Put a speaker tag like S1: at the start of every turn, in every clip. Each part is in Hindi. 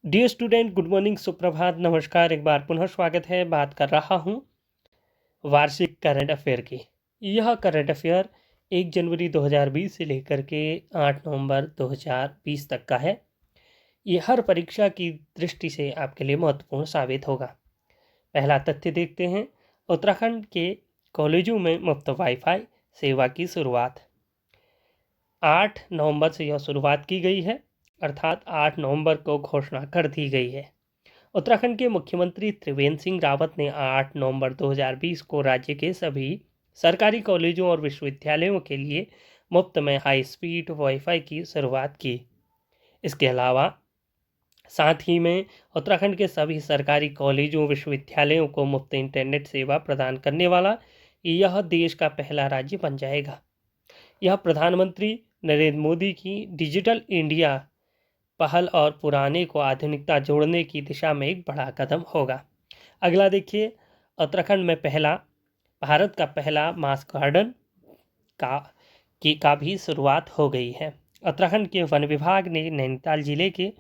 S1: डियर स्टूडेंट, गुड मॉर्निंग, सुप्रभात, नमस्कार। एक बार पुनः स्वागत है। बात कर रहा हूँ वार्षिक करंट अफेयर की। यह करंट अफेयर 1 जनवरी 2020 से लेकर के 8 नवंबर 2020 तक का है। ये हर परीक्षा की दृष्टि से आपके लिए महत्वपूर्ण साबित होगा। पहला तथ्य देखते हैं। उत्तराखंड के कॉलेजों में मुफ्त वाईफाई सेवा की शुरुआत 8 नवंबर से यह शुरुआत की गई है, अर्थात 8 नवंबर को घोषणा कर दी गई है। उत्तराखंड के मुख्यमंत्री त्रिवेंद्र सिंह रावत ने 8 नवंबर 2020 को राज्य के सभी सरकारी कॉलेजों और विश्वविद्यालयों के लिए मुफ्त में हाई स्पीड वाईफाई की शुरुआत की। इसके अलावा साथ ही में उत्तराखंड के सभी सरकारी कॉलेजों विश्वविद्यालयों को मुफ्त इंटरनेट सेवा प्रदान करने वाला यह देश का पहला राज्य बन जाएगा। यह प्रधानमंत्री नरेंद्र मोदी की डिजिटल इंडिया पहल और पुराने को आधुनिकता जोड़ने की दिशा में एक बड़ा कदम होगा। अगला देखिए, उत्तराखंड में भारत का पहला मास गार्डन का भी शुरुआत हो गई है। उत्तराखंड के वन विभाग ने नैनीताल जिले के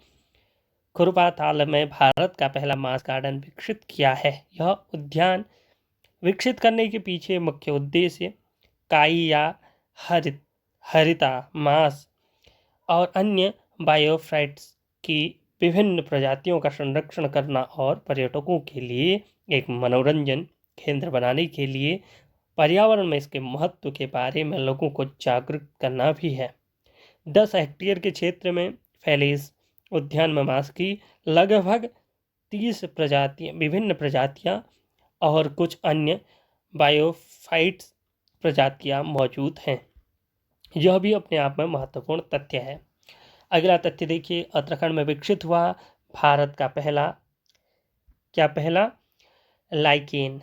S1: खुरपाताल में भारत का पहला मास गार्डन विकसित किया है। यह उद्यान विकसित करने के पीछे मुख्य उद्देश्य काई या हरिता मास और अन्य बायोफाइट्स की विभिन्न प्रजातियों का संरक्षण करना और पर्यटकों के लिए एक मनोरंजन केंद्र बनाने के लिए पर्यावरण में इसके महत्व के बारे में लोगों को जागरूक करना भी है। 10 हेक्टेयर के क्षेत्र में फैले इस उद्यान में मांस की लगभग 30 विभिन्न प्रजातियां और कुछ अन्य बायोफाइट्स प्रजातियां मौजूद हैं। यह भी अपने आप में महत्वपूर्ण तथ्य है। अगला तथ्य देखिए, उत्तराखंड में विकसित हुआ भारत का पहला लाइकेन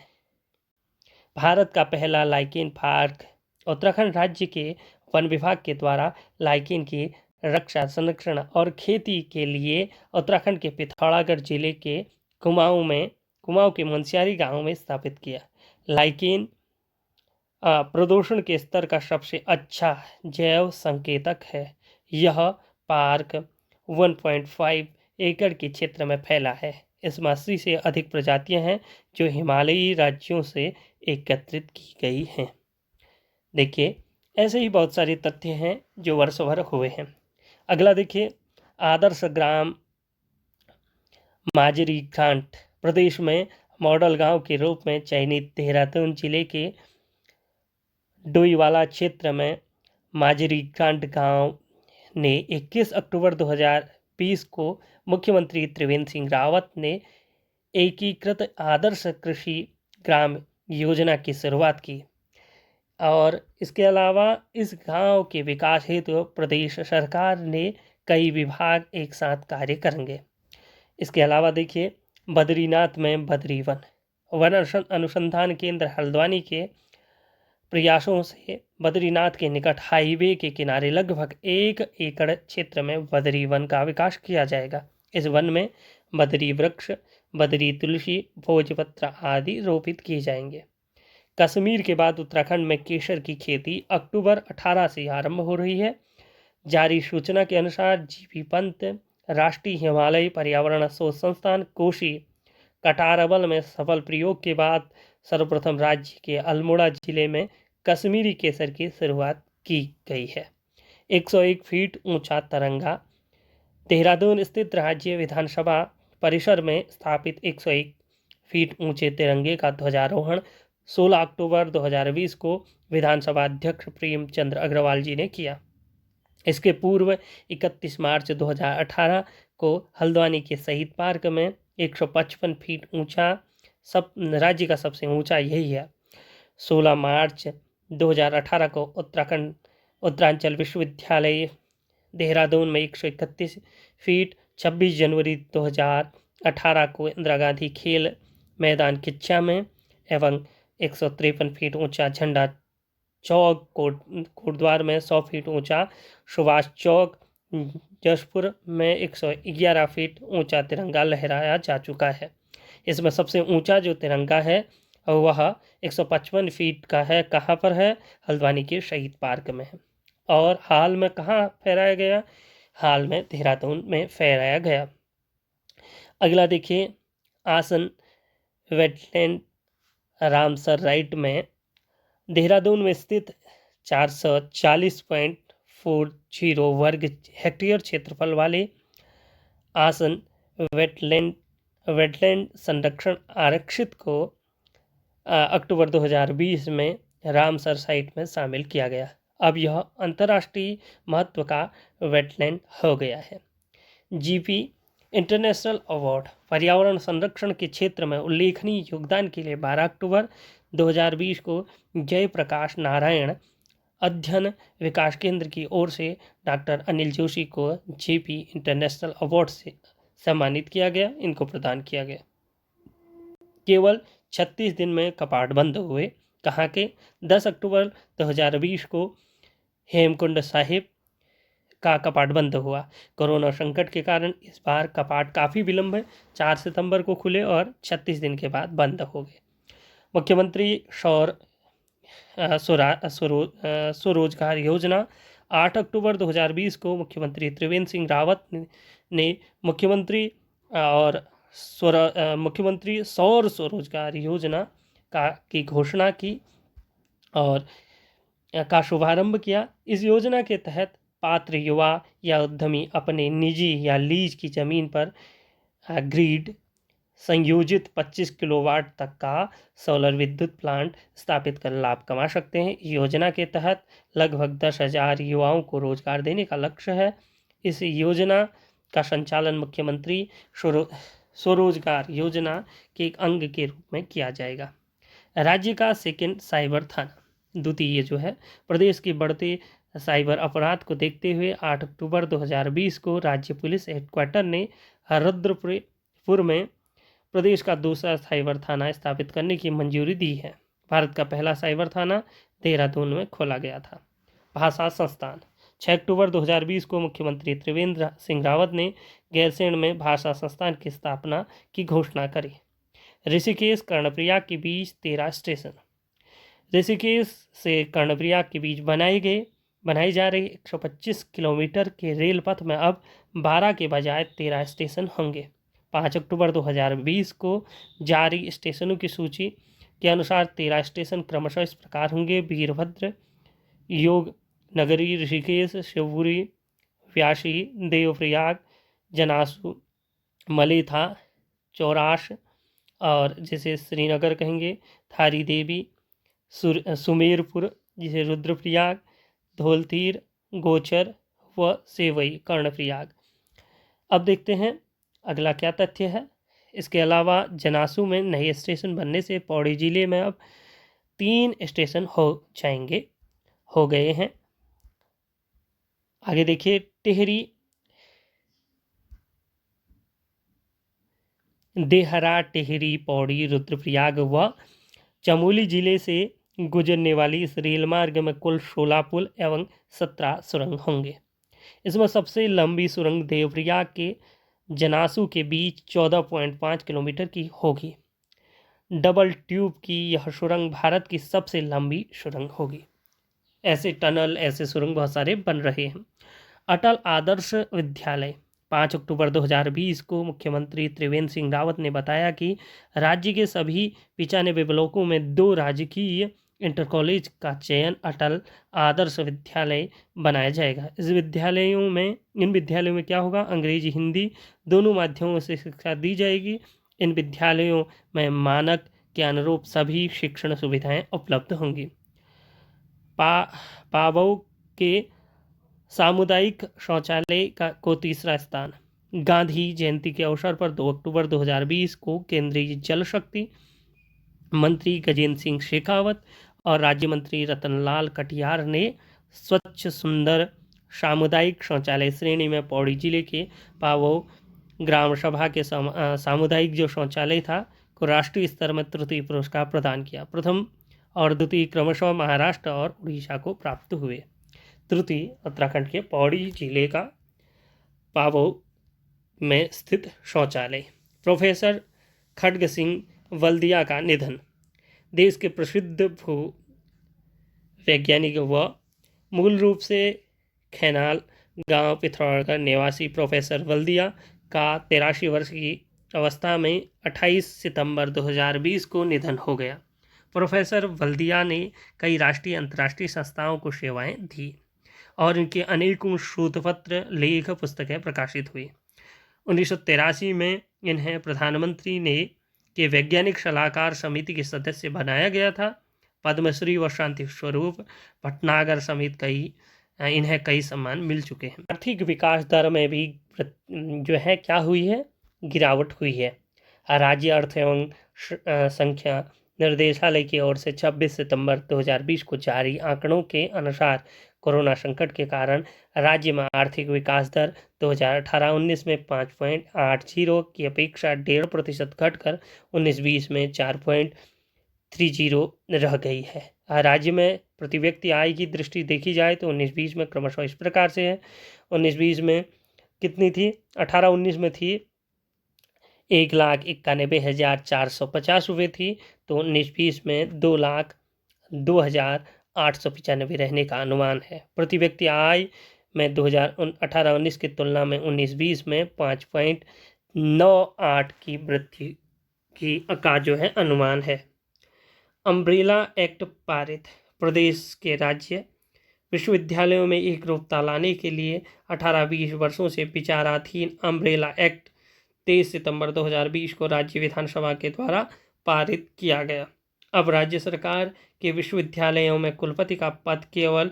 S1: भारत का पहला लाइकेन पार्क उत्तराखंड राज्य के वन विभाग के द्वारा लाइकेन की रक्षा, संरक्षण और खेती के लिए उत्तराखंड के पिथौरागढ़ जिले के कुमाऊं के मुनस्यारी गांव में स्थापित किया। लाइकेन प्रदूषण के स्तर का सबसे अच्छा जैव संकेतक है। यह पार्क 1.5 एकड़ के क्षेत्र में फैला है। इसमें 80 से अधिक प्रजातियां हैं जो हिमालयी राज्यों से एकत्रित की गई हैं। देखिए, ऐसे ही बहुत सारे तथ्य हैं जो वर्ष भर हुए हैं। अगला देखिए, आदर्श ग्राम माजरी घाट प्रदेश में मॉडल गांव के रूप में चयनित देहरादून जिले के डोईवाला क्षेत्र में माजरी घाट गांव ने 21 अक्टूबर 2020 को मुख्यमंत्री त्रिवेंद्र सिंह रावत ने एकीकृत आदर्श कृषि ग्राम योजना की शुरुआत की और इसके अलावा इस गांव के विकास हेतु प्रदेश सरकार ने कई विभाग एक साथ कार्य करेंगे। इसके अलावा देखिए, बद्रीनाथ में वन अनुसंधान केंद्र हल्द्वानी के प्रयासों से बद्रीनाथ के निकट हाईवे के किनारे लगभग 1 एकड़ क्षेत्र में बद्री वन का विकास किया जाएगा। इस वन में बद्री वृक्ष, बद्री तुलसी, भोजपत्र आदि रोपित किए जाएंगे। कश्मीर के बाद उत्तराखंड में केसर की खेती अक्टूबर 18 से आरंभ हो रही है। जारी सूचना के अनुसार जीपी पंत राष्ट्रीय हिमालय पर्यावरण शोध संस्थान कोशी कटारबल में सफल प्रयोग के बाद सर्वप्रथम राज्य के अल्मोड़ा जिले में कश्मीरी केसर की शुरुआत की गई है। 101 फीट ऊंचा तिरंगा देहरादून स्थित राज्य विधानसभा परिसर में स्थापित 101 फीट ऊंचे तिरंगे का ध्वजारोहण 16 अक्टूबर 2020 को विधानसभा अध्यक्ष प्रेमचंद्र अग्रवाल जी ने किया। इसके पूर्व 31 मार्च 2018 को हल्द्वानी के शहीद पार्क में 155 फीट ऊंचा राज्य का सबसे ऊंचा यही है। 16 मार्च 2018 को उत्तरांचल विश्वविद्यालय देहरादून में 131 फीट, 26 जनवरी 2018 को इंदिरा गांधी खेल मैदान किच्चा में एवं 153 फीट ऊंचा झंडा चौक कोटद्वार में 100 फीट ऊंचा सुभाष चौक जशपुर में 111 फीट ऊंचा तिरंगा लहराया जा चुका है। इसमें सबसे ऊंचा जो तिरंगा है वह 155 फीट का है। कहाँ पर है? हल्द्वानी के शहीद पार्क में है। और हाल में कहाँ फहराया गया? हाल में देहरादून में फहराया गया। अगला देखिए, आसन वेटलैंड रामसर राइट में देहरादून में स्थित 440.40 वर्ग हेक्टेयर क्षेत्रफल वाले आसन वेटलैंड वेटलैंड संरक्षण आरक्षित को अक्टूबर 2020 में रामसर साइट में शामिल किया गया। अब यह अंतर्राष्ट्रीय महत्व का वेटलैंड हो गया है। जीपी इंटरनेशनल अवार्ड पर्यावरण संरक्षण के क्षेत्र में उल्लेखनीय योगदान के लिए 12 अक्टूबर 2020 को जयप्रकाश नारायण अध्ययन विकास केंद्र की ओर से डॉक्टर अनिल जोशी को जीपी इंटरनेशनल अवार्ड से सम्मानित किया गया, इनको प्रदान किया गया। केवल 36 दिन में कपाट बंद हुए। कहाँ के? 10 अक्टूबर 2020 को हेमकुंड साहिब का कपाट बंद हुआ। कोरोना संकट के कारण इस बार कपाट काफ़ी विलंब है, 4 सितंबर को खुले और 36 दिन के बाद बंद हो गए। मुख्यमंत्री स्वरोजगार योजना 8 अक्टूबर 2020 को मुख्यमंत्री त्रिवेंद्र सिंह रावत ने मुख्यमंत्री सौर स्वरोजगार योजना की घोषणा की और का शुभारंभ किया। इस योजना के तहत पात्र युवा या उद्यमी अपने निजी या लीज की ज़मीन पर ग्रिड संयोजित 25 किलोवाट तक का सोलर विद्युत प्लांट स्थापित कर लाभ कमा सकते हैं। योजना के तहत लगभग 10,000 युवाओं को रोजगार देने का लक्ष्य है। इस योजना का संचालन मुख्यमंत्री स्वरोजगार योजना के एक अंग के रूप में किया जाएगा। राज्य का सेकंड साइबर थाना द्वितीय जो है, प्रदेश के बढ़ते साइबर अपराध को देखते हुए 8 अक्टूबर 2020 को राज्य पुलिस हेडक्वार्टर ने रुद्रपुर में प्रदेश का दूसरा साइबर थाना स्थापित करने की मंजूरी दी है। भारत का पहला साइबर थाना देहरादून में खोला गया था। भाषा संस्थान 6 अक्टूबर 2020 को मुख्यमंत्री त्रिवेंद्र सिंह रावत ने गैरसैंण में भाषा संस्थान की स्थापना की घोषणा करी। ऋषिकेश कर्णप्रयाग के बीच 13 स्टेशन। ऋषिकेश से कर्णप्रयाग के बीच बनाई जा रही 125 किलोमीटर के रेल पथ में अब 12 के बजाय 13 स्टेशन होंगे। 5 अक्टूबर 2020 को जारी स्टेशनों की सूची के अनुसार 13 स्टेशन क्रमशः इस प्रकार होंगे: वीरभद्र, योग नगरी, ऋषिकेश, शिवपुरी, व्यासी, देवप्रयाग, जनासू, मलेथा, चौराश और जिसे श्रीनगर कहेंगे, थारी देवी, सुमेरपुर जिसे रुद्रप्रयाग, धौलतीर, गोचर व सेवई कर्णप्रयाग। अब देखते हैं अगला क्या तथ्य है। इसके अलावा जनासू में नए स्टेशन बनने से पौड़ी जिले में अब 3 स्टेशन हो गए हैं। आगे देखिए, टिहरी देहरा, टिहरी, पौड़ी, रुद्रप्रयाग व चमोली जिले से गुजरने वाली इस रेल मार्ग में कुल 16 पुल एवं 17 सुरंग होंगे। इसमें सबसे लंबी सुरंग देवप्रयाग के जनासू के बीच 14.5 किलोमीटर की होगी। डबल ट्यूब की यह सुरंग भारत की सबसे लंबी सुरंग होगी। ऐसे टनल, ऐसे सुरंग बहुत सारे बन रहे हैं। अटल आदर्श विद्यालय 5 अक्टूबर 2020 को मुख्यमंत्री त्रिवेंद्र सिंह रावत ने बताया कि राज्य के सभी 95 ब्लॉकों में 2 राजकीय इंटर कॉलेज का चयन अटल आदर्श विद्यालय बनाया जाएगा। इन विद्यालयों में क्या होगा? अंग्रेजी हिंदी दोनों माध्यमों से शिक्षा दी जाएगी। इन विद्यालयों में मानक के अनुरूप सभी शिक्षण सुविधाएं उपलब्ध होंगी। पाबौ के सामुदायिक शौचालय को तीसरा स्थान। गांधी जयंती के अवसर पर 2 अक्टूबर 2020 को केंद्रीय जल शक्ति मंत्री गजेंद्र सिंह शेखावत और राज्य मंत्री रतनलाल कटियार ने स्वच्छ सुंदर सामुदायिक शौचालय श्रेणी में पौड़ी जिले के पावो ग्राम सभा के सामुदायिक जो शौचालय था को राष्ट्रीय स्तर में तृतीय पुरस्कार प्रदान किया। प्रथम और द्वितीय क्रमशः महाराष्ट्र और उड़ीसा को प्राप्त हुए। तृतीय उत्तराखंड के पौड़ी जिले का पावो में स्थित शौचालय। प्रोफेसर खड्ग सिंह वल्दिया का निधन। देश के प्रसिद्ध भू वैज्ञानिक व मूल रूप से खैनाल गांव पिथौरागढ़ निवासी प्रोफेसर वल्दिया का 83 वर्ष की अवस्था में 28 सितंबर 2020 को निधन हो गया। प्रोफेसर वल्दिया ने कई राष्ट्रीय अंतर्राष्ट्रीय संस्थाओं को सेवाएं दी और इनके अनेकों शोधपत्र, लेख, पुस्तकें प्रकाशित हुई। 1983 में इन्हें प्रधानमंत्री ने के वैज्ञानिक सलाहकार समिति के सदस्य बनाया गया था। पद्मश्री व शांति स्वरूप भटनागर समेत इन्हें कई सम्मान मिल चुके हैं। आर्थिक विकास दर में भी जो है क्या हुई है, गिरावट हुई है। राज्य अर्थ एवं संख्या निर्देशालय की ओर से 26 सितंबर 2020 को जारी आंकड़ों के अनुसार कोरोना संकट के कारण राज्य में आर्थिक विकास दर 2018-19 में 5.80 की अपेक्षा 1.5% घटकर 19-20 में 4.30 रह गई है। राज्य में प्रति व्यक्ति आय की दृष्टि देखी जाए तो 19-20 में क्रमशः इस प्रकार से है। 19-20 में कितनी थी? 18-19 में थी 1,91,450 रुपये थी, तो 19-20 में 2,02,895 रहने का अनुमान है। प्रति व्यक्ति आय में 2018-19 की तुलना में 19-20 में 5.98 की वृद्धि का जो है अनुमान है। अम्ब्रेला एक्ट पारित। प्रदेश के राज्य विश्वविद्यालयों में एक रूपता लाने के लिए 18-20 वर्षों से विचाराधीन अम्ब्रेला एक्ट 23 सितंबर 2020 को राज्य विधानसभा के द्वारा पारित किया गया। अब राज्य सरकार के विश्वविद्यालयों में कुलपति का पद केवल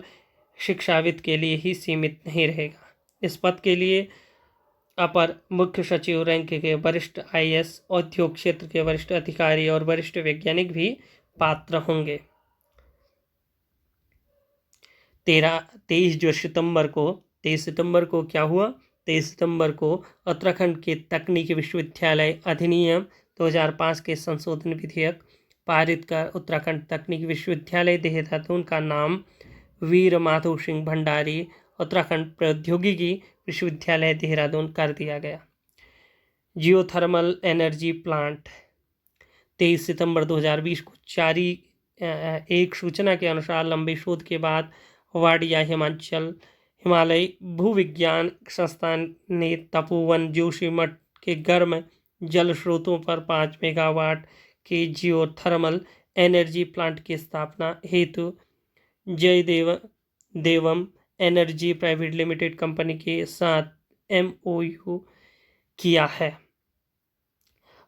S1: शिक्षाविद के लिए ही सीमित नहीं रहेगा। इस पद के लिए अपर मुख्य सचिव रैंक के वरिष्ठ IAS, उद्योग क्षेत्र के वरिष्ठ अधिकारी और वरिष्ठ वैज्ञानिक भी पात्र होंगे। 23 सितंबर को क्या हुआ? 23 सितंबर को उत्तराखंड के तकनीकी विश्वविद्यालय अधिनियम 2005 के संशोधन विधेयक पारित कर उत्तराखंड तकनीकी विश्वविद्यालय देहरादून का नाम वीर माधव सिंह भंडारी उत्तराखंड प्रौद्योगिकी विश्वविद्यालय देहरादून कर दिया गया। Geothermal energy plant. 23 सितंबर 2020 को जारी एक सूचना के अनुसार लंबे शोध के बाद वाडिया हिमालय भूविज्ञान संस्थान ने तपोवन जोशीमठ के गर्म जल स्रोतों पर 5 मेगावाट के जियोथर्मल एनर्जी प्लांट की स्थापना हेतु जयदेवम एनर्जी प्राइवेट लिमिटेड कंपनी के साथ MOU किया है।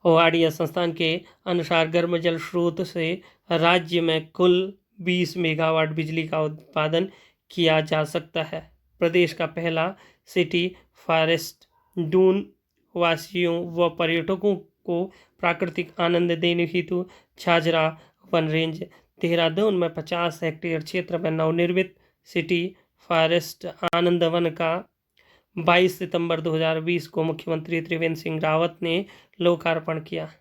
S1: वाडिया संस्थान के अनुसार गर्म जल स्रोत से राज्य में कुल 20 मेगावाट बिजली का उत्पादन किया जा सकता है। प्रदेश का पहला सिटी फॉरेस्ट डून वासियों व पर्यटकों को प्राकृतिक आनंद देने हेतु छाजरा वन रेंज देहरादून में 50 हेक्टेयर क्षेत्र में नवनिर्मित सिटी फॉरेस्ट आनंद वन का 22 सितंबर 2020 को मुख्यमंत्री त्रिवेंद्र सिंह रावत ने लोकार्पण किया।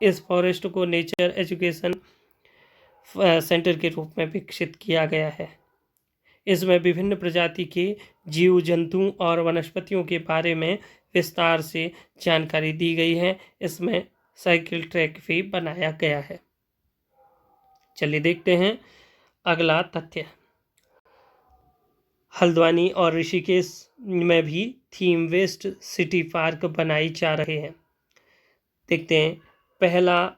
S1: इस फॉरेस्ट को नेचर एजुकेशन सेंटर के रूप में विकसित किया गया है। इसमें विभिन्न प्रजाति के जीव जंतुओं और वनस्पतियों के बारे में विस्तार से जानकारी दी गई है। इसमें साइकिल ट्रैक भी बनाया गया है। चलिए देखते हैं अगला तथ्य। हल्द्वानी और ऋषिकेश में भी थीम वेस्ट सिटी पार्क बनाई जा रहे हैं। देखते हैं पहला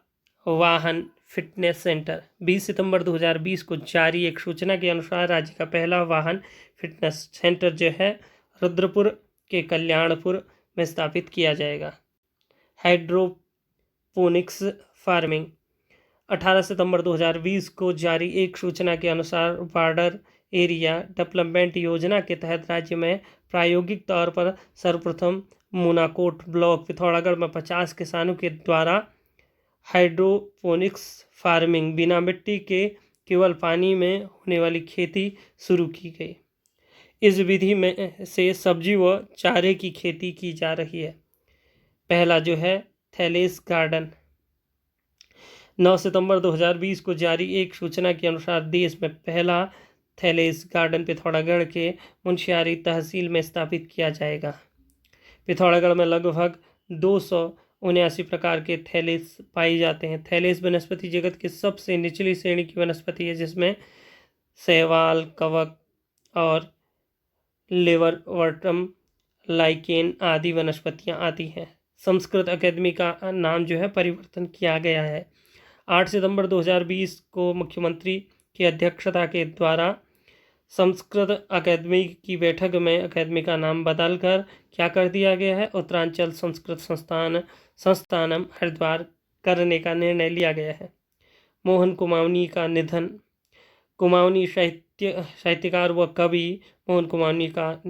S1: वाहन फिटनेस सेंटर। 20 सितंबर 2020 को जारी एक सूचना के अनुसार राज्य का पहला वाहन फिटनेस सेंटर जो है रुद्रपुर के कल्याणपुर में स्थापित किया जाएगा। Hydroponics farming. 18 सितंबर 2020 को जारी एक सूचना के अनुसार बॉर्डर एरिया डेवलपमेंट योजना के तहत राज्य में प्रायोगिक तौर पर सर्वप्रथम मुनाकोट ब्लॉक पिथौरागढ़ में 50 किसानों के द्वारा हाइड्रोपोनिक्स फार्मिंग बिना मिट्टी के केवल पानी में होने वाली खेती शुरू की गई। इस विधि में से सब्जी व चारे की खेती की जा रही है। पहला जो है थैलेस गार्डन। 9 सितंबर 2020 को जारी एक सूचना के अनुसार देश में पहला थैलेस गार्डन पिथौरागढ़ के मुंशियारी तहसील में स्थापित किया जाएगा। पिथौरागढ़ में लगभग 279 प्रकार के थैलेस पाए जाते हैं। थैलेस वनस्पति जगत की सबसे निचली श्रेणी की वनस्पति है, जिसमें शैवाल, कवक और लेवरवर्टम लाइकेन आदि वनस्पतियां आती हैं। संस्कृत अकादमी का नाम जो है परिवर्तन किया गया है। 8 सितंबर 2020 को मुख्यमंत्री की अध्यक्षता के द्वारा संस्कृत अकादमी की बैठक में अकादमी का नाम बदलकर क्या कर दिया गया है, उत्तरांचल संस्कृत संस्थानम हरिद्वार करने का निर्णय लिया गया है। मोहन कुमावनी का निधन। कुमावनी साहित्यकार व कवि मोहन कुमावनी का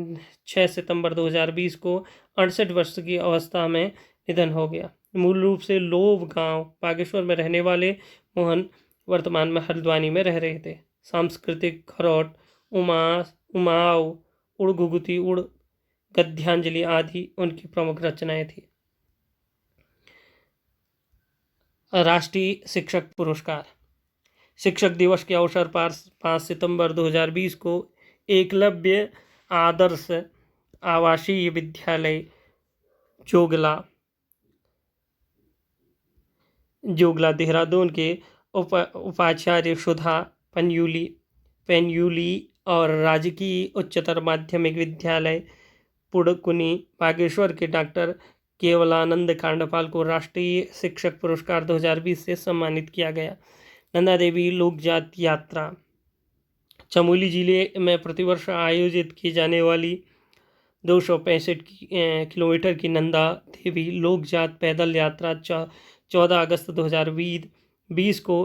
S1: 6 सितंबर 2020 को 68 वर्ष की अवस्था में निधन हो गया। मूल रूप से लोव गांव बागेश्वर में रहने वाले मोहन वर्तमान में हल्द्वानी में रह रहे थे। सांस्कृतिक खरोट, उमाव, उड़ घुघुती, उड़ गद्यांजलि आदि उनकी प्रमुख रचनाएं थी। राष्ट्रीय शिक्षक पुरस्कार। शिक्षक दिवस के अवसर पर 5 सितंबर 2020 को एकलव्य आदर्श आवासीय विद्यालय जोगला देहरादून के उपाचार्य सुधा पेन्यूली और राजकीय उच्चतर माध्यमिक विद्यालय पुड़कुनी बागेश्वर के डॉक्टर केवलानंद कांडपाल को राष्ट्रीय शिक्षक पुरस्कार 2020 से सम्मानित किया गया। नंदा देवी लोकजात यात्रा। चमोली जिले में प्रतिवर्ष आयोजित की जाने वाली 265 किलोमीटर की नंदा देवी लोकजात पैदल यात्रा 14 अगस्त 2020 को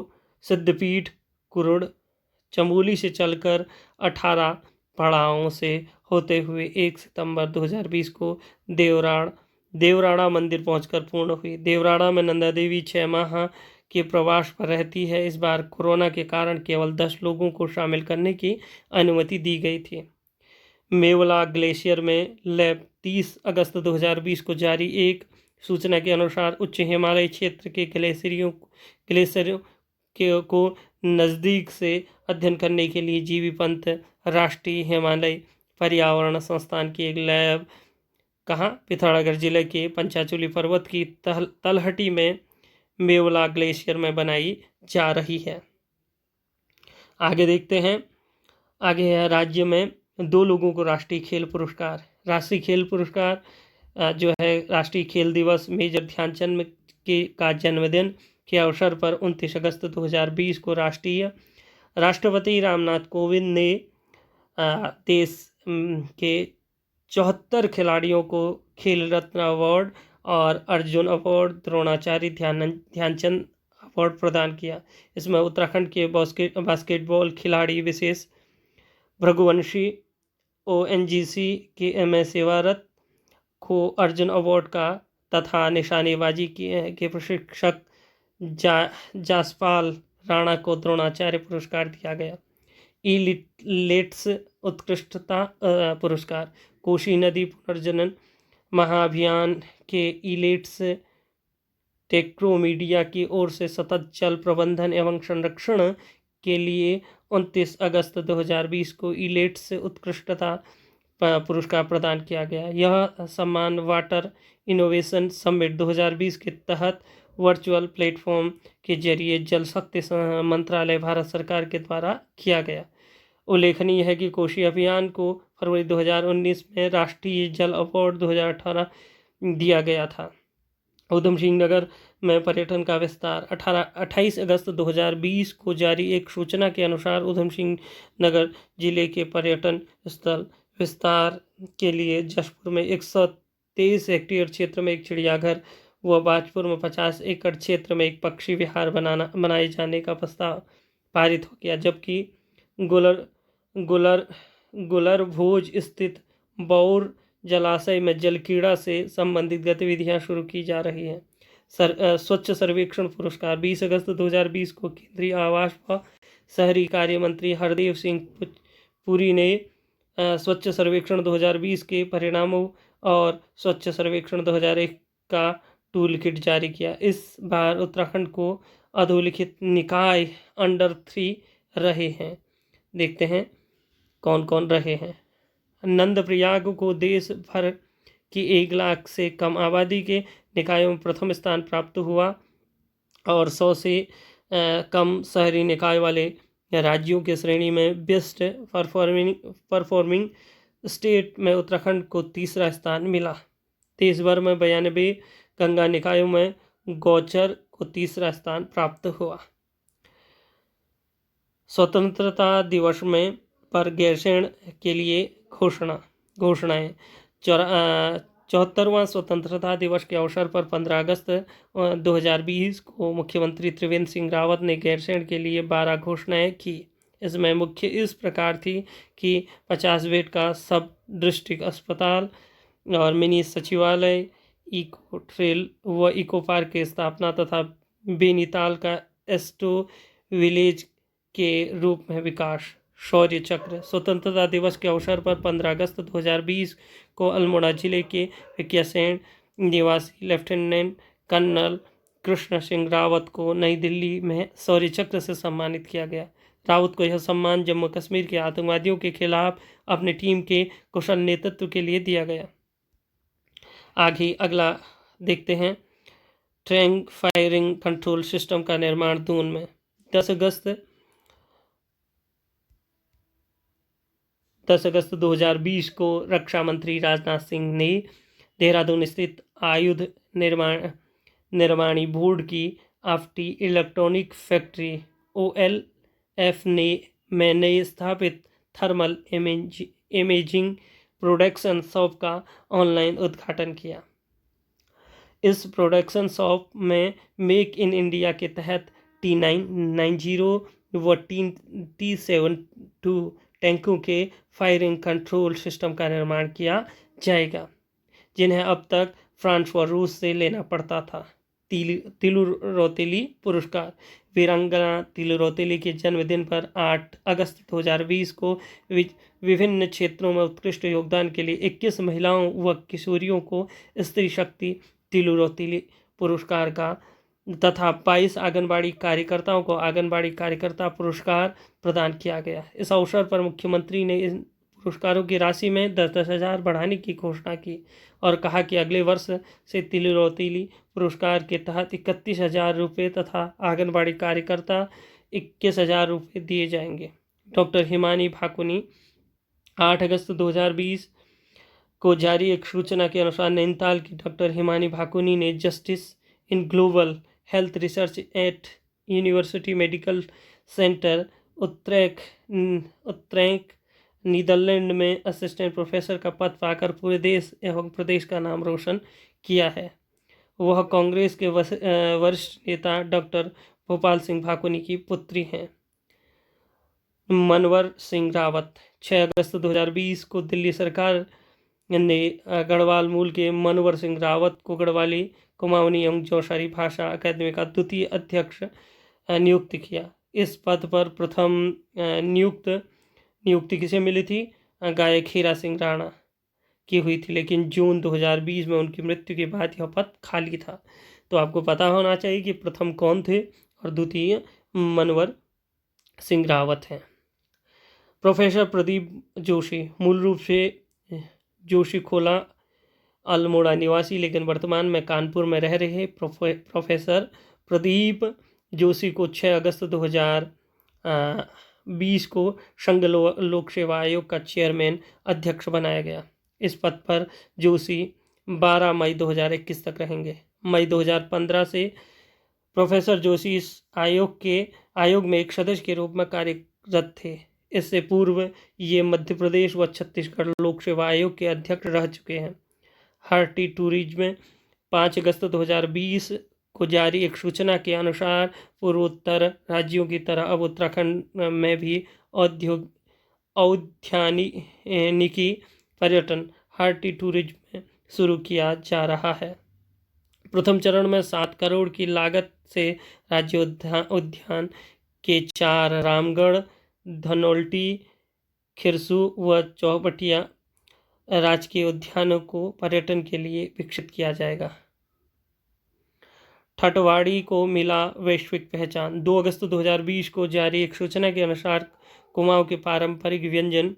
S1: सिद्धपीठ कुरुड़ चमोली से चलकर 18 पड़ावों से होते हुए 1 सितंबर 2020 को देवराड़ा मंदिर पहुंचकर पूर्ण हुई। देवराड़ा में नंदा देवी 6 माह के प्रवास पर रहती है। इस बार कोरोना के कारण केवल 10 लोगों को शामिल करने की अनुमति दी गई थी। मेवला ग्लेशियर में 30 अगस्त 2020 को जारी एक सूचना के अनुसार उच्च हिमालय क्षेत्र के ग्लेशियरों को नज़दीक से अध्ययन करने के लिए जीवी पंत राष्ट्रीय हिमालय पर्यावरण संस्थान की एक लैब पिथौरागढ़ जिले के पंचाचूली पर्वत की तलहटी में मेवला ग्लेशियर में बनाई जा रही है। आगे देखते हैं। आगे है राज्य में 2 लोगों को राष्ट्रीय खेल पुरस्कार। राष्ट्रीय खेल पुरस्कार जो है राष्ट्रीय खेल दिवस मेजर ध्यानचंद का जन्मदिन के अवसर पर 29 अगस्त 2020 को राष्ट्रपति रामनाथ कोविंद ने देश के 74 खिलाड़ियों को खेल रत्न अवार्ड और अर्जुन अवार्ड, द्रोणाचार्य ध्यानचंद अवार्ड प्रदान किया। इसमें उत्तराखंड के बास्केटबॉल खिलाड़ी विशेष भृगुवंशी ONGC के में सेवारत को अर्जुन अवार्ड का तथा निशानेबाजी के प्रशिक्षक जासपाल राणा को द्रोणाचार्य पुरस्कार दिया गया। इलिट्स उत्कृष्टता पुरस्कार। कोसी नदी पुनर्जनन महाअभियान के इलिट्स टेक्ट्रोमीडिया की ओर से सतत जल प्रबंधन एवं संरक्षण के लिए 29 अगस्त 2020 को इलिट्स उत्कृष्टता पुरस्कार प्रदान किया गया। यह सम्मान वाटर इनोवेशन समिट 2020 के तहत वर्चुअल प्लेटफॉर्म के जरिए जल शक्ति मंत्रालय भारत सरकार के द्वारा किया गया। उल्लेखनीय है कि कोसी अभियान को फरवरी 2019 में राष्ट्रीय जल अवार्ड 2018 दिया गया था। ऊधम सिंह नगर में पर्यटन का विस्तार। 28 अगस्त 2020 को जारी एक सूचना के अनुसार ऊधम सिंह नगर जिले के पर्यटन स्थल विस्तार के लिए जशपुर में 123 हेक्टेयर क्षेत्र में एक चिड़ियाघर व बाजपुर में 50 एकड़ क्षेत्र में एक पक्षी विहार बनाए जाने का प्रस्ताव पारित हो गया, जबकि गुलर भोज स्थित बौर जलाशय में जलकीड़ा से संबंधित गतिविधियां शुरू की जा रही हैं। स्वच्छ सर्वेक्षण पुरस्कार। 20 अगस्त 2020 को केंद्रीय आवास व शहरी कार्य मंत्री हरदीप सिंह पुरी ने स्वच्छ सर्वेक्षण 2020 के परिणामों और स्वच्छ सर्वेक्षण 2001 का टूल किट जारी किया। इस बार उत्तराखंड को अधोलिखित निकाय अंडर 3 रहे हैं। देखते हैं कौन कौन रहे हैं। नंदप्रयाग को देश भर की 1 लाख से कम आबादी के निकायों में प्रथम स्थान प्राप्त हुआ और 100 से कम शहरी निकाय वाले राज्यों की श्रेणी में बेस्ट परफॉर्मिंग स्टेट में उत्तराखंड को तीसरा स्थान मिला। देश भर में 92 गंगा निकायों में गौचर को तीसरा स्थान प्राप्त हुआ। स्वतंत्रता दिवस में पर गैरसैंण के लिए घोषणाएं। 74वां स्वतंत्रता दिवस के अवसर पर 15 अगस्त 2020 को मुख्यमंत्री त्रिवेंद्र सिंह रावत ने गैरसैंण के लिए 12 घोषणाएं की। इसमें मुख्य इस प्रकार थी कि 50 बेड का सब डिस्ट्रिक्ट अस्पताल और मिनी सचिवालय, इको ट्रेल व इको पार्क की स्थापना तथा बेनीताल का एस्टो विलेज के रूप में विकास। शौर्य चक्र। स्वतंत्रता दिवस के अवसर पर 15 अगस्त 2020 को अल्मोड़ा जिले के विकियासैंण निवासी लेफ्टिनेंट कर्नल कृष्ण सिंह रावत को नई दिल्ली में शौर्य चक्र से सम्मानित किया गया। रावत को यह सम्मान जम्मू कश्मीर के आतंकवादियों के खिलाफ अपनी टीम के कुशल नेतृत्व के लिए दिया गया। आगे अगला देखते हैं। ट्रैंक फायरिंग कंट्रोल सिस्टम का निर्माण दून में। 10 अगस्त 2020 को रक्षा मंत्री राजनाथ सिंह ने देहरादून स्थित आयुध निर्माणी बोर्ड की ऑप्टी इलेक्ट्रॉनिक फैक्ट्री OLF में नए स्थापित थर्मल इमेजिंग प्रोडक्शन शॉप का ऑनलाइन उद्घाटन किया। इस प्रोडक्शन शॉप में मेक इन इंडिया के तहत T990 व T72 टैंकों के फायरिंग कंट्रोल सिस्टम का निर्माण किया जाएगा, जिन्हें अब तक फ्रांस व रूस से लेना पड़ता था। तिलु रौतेली पुरस्कार। वीरांगना तिलु रौतेली के जन्मदिन पर 8 अगस्त 2020 को विभिन्न क्षेत्रों में उत्कृष्ट योगदान के लिए 21 महिलाओं व किशोरियों को स्त्री शक्ति तिलु रौतेली पुरस्कार का तथा 22 आंगनबाड़ी कार्यकर्ताओं को आंगनबाड़ी कार्यकर्ता पुरस्कार प्रदान किया गया। इस अवसर पर मुख्यमंत्री ने इन पुरस्कारों की राशि में 10-10 हज़ार बढ़ाने की घोषणा की और कहा कि अगले वर्ष से तिलु रौतेली पुरस्कार के तहत 31,000 रुपये तथा आंगनबाड़ी कार्यकर्ता 21,000 रुपये दिए जाएंगे। डॉक्टर हिमानी भाकुनी। 8 अगस्त 2020 को जारी एक सूचना के अनुसार नैनीताल की डॉक्टर हिमानी भाकुनी ने justice in global health research at university medical centre Utrecht Netherlands में असिस्टेंट प्रोफेसर का पद पाकर पूरे देश एवं प्रदेश का नाम रोशन किया है। वह कांग्रेस के वरिष्ठ नेता डॉक्टर भोपाल सिंह भाकुनी की पुत्री हैं। मनवर सिंह रावत। 6 अगस्त 2020 को दिल्ली सरकार ने गढ़वाल मूल के मनवर सिंह रावत को गढ़वाली, कुमाऊनी एवं जौशरी भाषा अकादमी का द्वितीय अध्यक्ष नियुक्त किया। इस पद पर प्रथम नियुक्ति किसे मिली थी? गायक हीरा सिंह राणा की हुई थी, लेकिन जून 2020 में उनकी मृत्यु के बाद यह पद खाली था। तो आपको पता होना चाहिए कि प्रथम कौन थे और द्वितीय मनवर सिंह रावत हैं। प्रोफेसर प्रदीप जोशी। मूल रूप से जोशी खोला अल्मोड़ा निवासी, लेकिन वर्तमान में कानपुर में रह रहे प्रोफेसर प्रदीप जोशी को 6 अगस्त 2020 को संघ लोक सेवा आयोग का चेयरमैन अध्यक्ष बनाया गया। इस पद पर जोशी 12 मई 2021 तक रहेंगे। मई 2015 से प्रोफेसर जोशी इस आयोग में एक सदस्य के रूप में कार्यरत थे। इससे पूर्व ये मध्य प्रदेश व छत्तीसगढ़ लोक सेवा आयोग के अध्यक्ष रह चुके हैं। Hearty tourism. 5 अगस्त 2020 को जारी एक सूचना के अनुसार पूर्वोत्तर राज्यों की तरह अब उत्तराखंड में भी औद्यानिकी पर्यटन हार्टी टूरिज्म में शुरू किया जा रहा है। प्रथम चरण में 7 करोड़ की लागत से राज्य उद्यान के 4 रामगढ़, धनोल्टी, खिरसू व चौबटिया राजकीय उद्यानों को पर्यटन के लिए विकसित किया जाएगा। ठटवाड़ी को मिला वैश्विक पहचान। 2 अगस्त 2020 को जारी एक सूचना के अनुसार कुमाऊं के पारंपरिक व्यंजन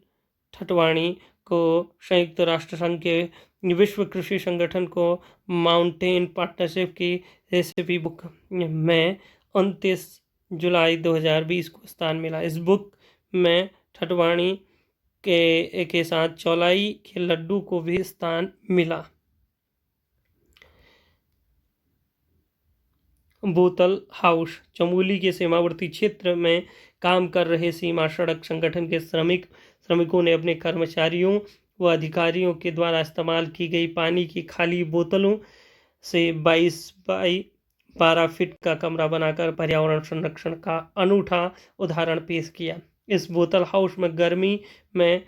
S1: ठटवाड़ी को संयुक्त राष्ट्र संघ के विश्व कृषि संगठन को माउंटेन पार्टनरशिप की रेसिपी बुक में 29 जुलाई 2020 को स्थान मिला। इस बुक में ठटवाड़ी के साथ चौलाई के लड्डू को भी स्थान मिला। बोतल हाउस चमोली के सीमावर्ती क्षेत्र में काम कर रहे सीमा सड़क संगठन के श्रमिकों ने अपने कर्मचारियों व अधिकारियों के द्वारा इस्तेमाल की गई पानी की खाली बोतलों से 22 बाई 12 फीट का कमरा बनाकर पर्यावरण संरक्षण का अनूठा उदाहरण पेश किया। इस बोतल हाउस में गर्मी में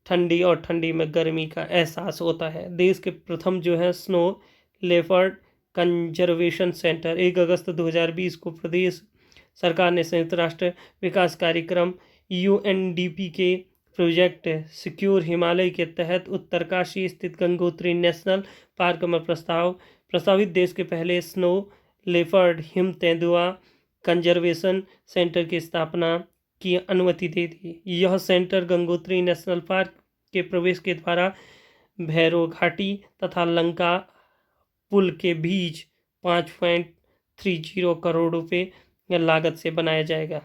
S1: ठंडी और ठंडी में गर्मी का एहसास होता है। देश के प्रथम जो है स्नो लेपर्ड कंजर्वेशन सेंटर 1 अगस्त 2020 को प्रदेश सरकार ने संयुक्त राष्ट्र विकास कार्यक्रम UNDP के प्रोजेक्ट सिक्योर हिमालय के तहत उत्तरकाशी स्थित गंगोत्री नेशनल पार्क में प्रस्तावित देश के पहले स्नो लेपर्ड हिम तेंदुआ कंजर्वेशन सेंटर की स्थापना की अनुमति दे दी। यह सेंटर गंगोत्री नेशनल पार्क के प्रवेश के द्वारा भैरव घाटी तथा लंका पुल के बीच 5.30 करोड़ रुपए लागत से बनाया जाएगा।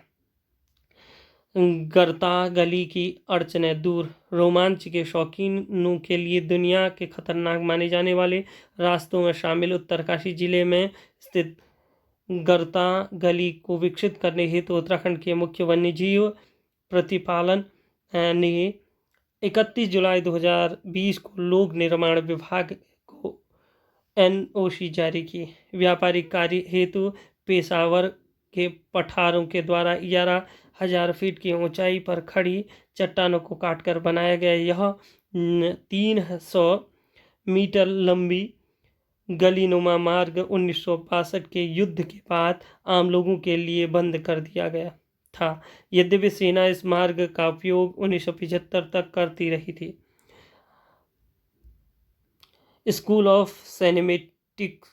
S1: गर्ता गली की अड़चनें दूर रोमांच के शौकीनों के लिए दुनिया के खतरनाक माने जाने वाले रास्तों में शामिल उत्तरकाशी जिले में स्थित गर्ता गली को विकसित करने हेतु उत्तराखंड के मुख्य वन्यजीव प्रतिपालन ने 31 जुलाई 2020 को लोक निर्माण विभाग को NOC जारी की। व्यापारिक कार्य हेतु पेशावर के पठारों के द्वारा 11,000 फीट की ऊंचाई पर खड़ी चट्टानों को काटकर बनाया गया यह 300 मीटर लंबी गलीनुमा मार्ग 1962 के युद्ध के बाद आम लोगों के लिए बंद कर दिया गया था। यद्यपि सेना इस मार्ग का उपयोग 1975 तक करती रही थी। स्कूल ऑफ सिनेमेटिक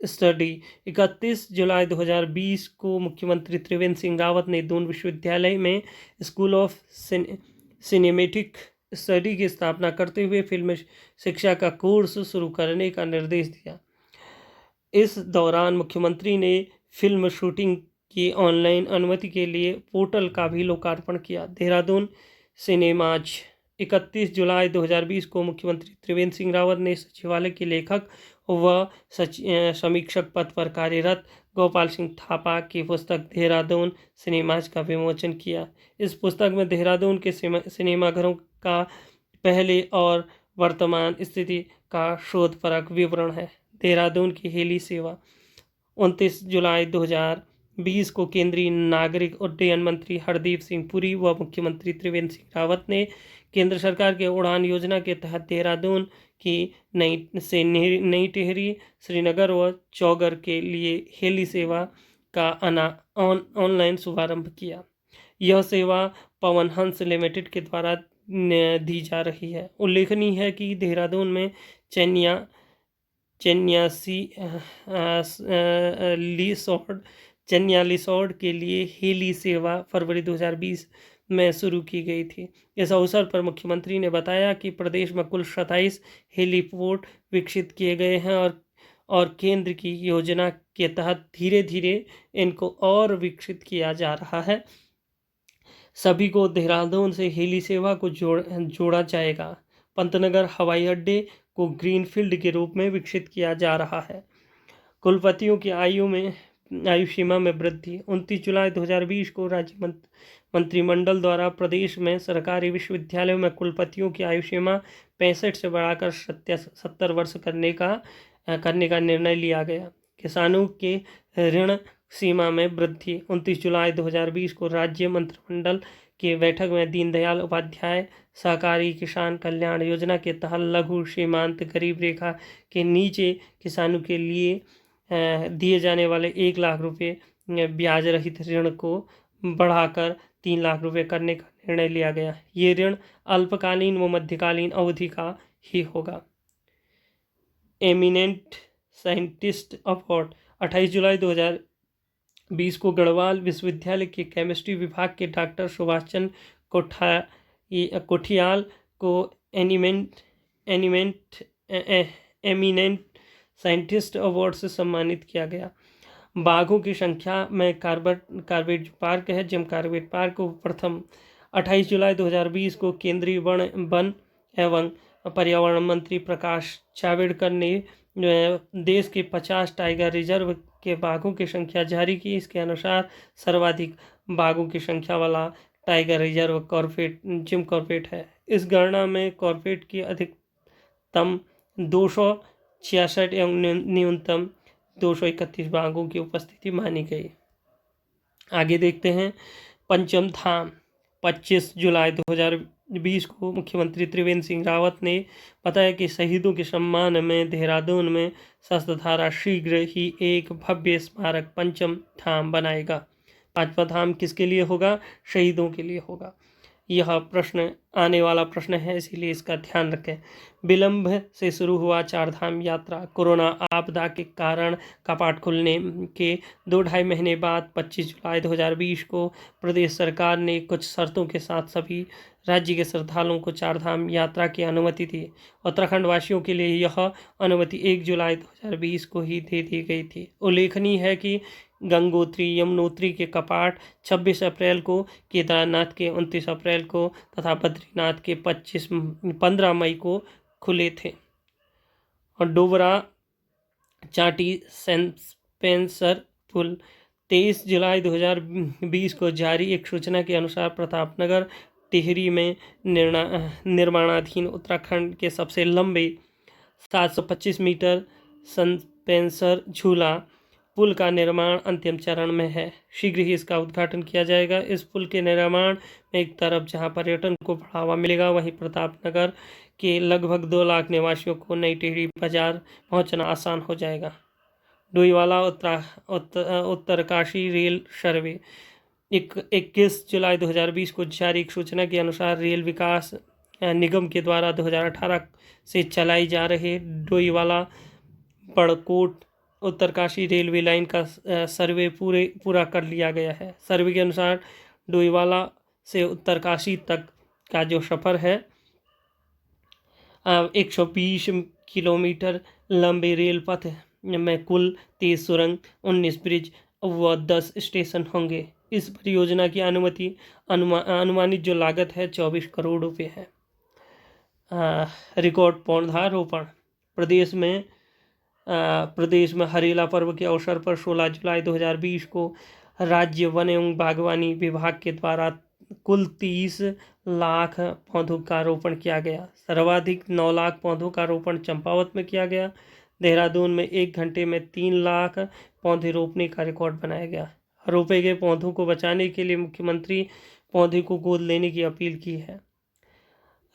S1: स्टडी 31 जुलाई 2020 को मुख्यमंत्री त्रिवेंद्र सिंह रावत ने दून विश्वविद्यालय में स्कूल ऑफ सिनेमेटिक स्टडी की स्थापना करते हुए फिल्म शिक्षा का कोर्स शुरू करने का निर्देश दिया। इस दौरान मुख्यमंत्री ने फिल्म शूटिंग की ऑनलाइन अनुमति के लिए पोर्टल का भी लोकार्पण किया। देहरादून सिनेमाज 31 जुलाई 2020 को मुख्यमंत्री त्रिवेंद्र सिंह रावत ने सचिवालय के लेखक व समीक्षक पद पर कार्यरत गोपाल सिंह थापा की पुस्तक देहरादून सिनेमाज का विमोचन किया। इस पुस्तक में देहरादून के सिनेमाघरों का पहले और वर्तमान स्थिति का शोधपरक विवरण है। देहरादून की हेली सेवा 29 जुलाई 2020 को केंद्रीय नागरिक उड्डयन मंत्री हरदीप सिंह पुरी व मुख्यमंत्री त्रिवेंद्र सिंह रावत ने केंद्र सरकार के उड़ान योजना के तहत देहरादून की नई टिहरी श्रीनगर व चौगर के लिए हेली सेवा का ऑनलाइन शुभारंभ किया। यह सेवा पवन हंस लिमिटेड के द्वारा दी जा रही है। उल्लेखनीय है कि देहरादून में चेन्नई रिसोर्ट के लिए हेली सेवा फरवरी 2020 में शुरू की गई थी। इस अवसर पर मुख्यमंत्री ने बताया कि प्रदेश में कुल 27 हेलीपोर्ट विकसित किए गए हैं और केंद्र की योजना के तहत धीरे धीरे इनको और विकसित किया जा रहा है। सभी को देहरादून से हेली सेवा को जोड़ा जाएगा। पंतनगर हवाई अड्डे को ग्रीनफील्ड के रूप में विकसित किया जा रहा है। कुलपतियों की आयु सीमा में वृद्धि 29 जुलाई 2020 को राज्य मंत्रिमंडल द्वारा प्रदेश में सरकारी विश्वविद्यालयों में कुलपतियों की आयु सीमा 65 से बढ़ाकर 70 वर्ष करने का निर्णय लिया गया। किसानों के ऋण सीमा में वृद्धि 29 जुलाई 2020 को राज्य मंत्रिमंडल की बैठक में दीनदयाल उपाध्याय सहकारी किसान कल्याण योजना के तहत लघु सीमांत गरीब रेखा के नीचे किसानों के लिए दिए जाने वाले 1 लाख रुपये ब्याज रहित ऋण को बढ़ाकर 3 लाख रुपये करने का निर्णय लिया गया। ये ऋण अल्पकालीन व मध्यकालीन अवधि का ही होगा। एमिनेंट साइंटिस्ट अवार्ड 28 जुलाई 2020 को गढ़वाल विश्वविद्यालय के केमिस्ट्री विभाग के डॉक्टर सुभाष चंद्र कोठियाल को एमिनेंट साइंटिस्ट अवार्ड से सम्मानित किया गया। बाघों की संख्या में कार्बेट पार्क है। जिम कार्बेट पार्क को प्रथम 28 जुलाई 2020 को केंद्रीय वन एवं पर्यावरण मंत्री प्रकाश जावड़ेकर ने देश के 50 टाइगर रिजर्व के बाघों की संख्या जारी की। इसके अनुसार सर्वाधिक बाघों की संख्या वाला टाइगर रिजर्व जिम कॉर्बेट है। इस गणना में कॉर्बेट की अधिकतम 266 एवं न्यूनतम 231 बाघों की उपस्थिति मानी गई। आगे देखते हैं पंचम धाम। 25 जुलाई 2020 को मुख्यमंत्री त्रिवेंद्र सिंह रावत ने बताया कि शहीदों के सम्मान में देहरादून में शस्त्रधारा शीघ्र ही एक भव्य स्मारक पंचम धाम बनाएगा। पांचवा धाम किसके लिए होगा? शहीदों के लिए होगा। यह प्रश्न आने वाला प्रश्न है, इसीलिए इसका ध्यान रखें। विलंब से शुरू हुआ चारधाम यात्रा। कोरोना आपदा के कारण कपाट खुलने के 2-2.5 महीने बाद 25 जुलाई 2020 को प्रदेश सरकार ने कुछ शर्तों के साथ सभी राज्य के श्रद्धालुओं को चारधाम यात्रा की अनुमति दी। उत्तराखंड वासियों के लिए यह अनुमति 1 जुलाई 2020 को ही दे दी गई थी। उल्लेखनीय है कि गंगोत्री यमुनोत्री के कपाट 26 अप्रैल को, केदारनाथ के 29 अप्रैल को तथा बद्रीनाथ के 15 मई को खुले थे। और डोबरा चाटी सस्पेंसर पुल 23 जुलाई 2020 को जारी एक सूचना के अनुसार प्रतापनगर टिहरी में निर्माणाधीन उत्तराखंड के सबसे लंबे 725 मीटर सस्पेंसर झूला पुल का निर्माण अंतिम चरण में है। शीघ्र ही इसका उद्घाटन किया जाएगा। इस पुल के निर्माण में एक तरफ जहां पर्यटन को बढ़ावा मिलेगा, वहीं प्रतापनगर के लगभग 2 लाख निवासियों को नई टिहरी बाजार पहुंचना आसान हो जाएगा। डोईवाला उत्तरकाशी रेल सर्वे 21 जुलाई 2020 को जारी एक सूचना के अनुसार रेल विकास निगम के द्वारा 2018 से चलाई जा रहे डोईवाला बड़कोट उत्तरकाशी रेलवे लाइन का सर्वे पूरा कर लिया गया है। सर्वे के अनुसार डोईवाला से उत्तरकाशी तक का जो सफ़र है 120 किलोमीटर लंबे रेल पथ में कुल 30 सुरंग, 19 ब्रिज व 10 स्टेशन होंगे। इस परियोजना की अनुमानित जो लागत है 24 करोड़ रुपए है। रिकॉर्ड पौधारोपण। प्रदेश में हरेला पर्व के अवसर पर 16 जुलाई 2020 को राज्य वन एवं बागवानी विभाग के द्वारा कुल 30 लाख पौधों का रोपण किया गया। सर्वाधिक 9 लाख पौधों का रोपण चंपावत में किया गया। देहरादून में 1 घंटे में 3 लाख पौधे रोपने का रिकॉर्ड बनाया गया। रोपे गए पौधों को बचाने के लिए मुख्यमंत्री पौधे को गोद लेने की अपील की है।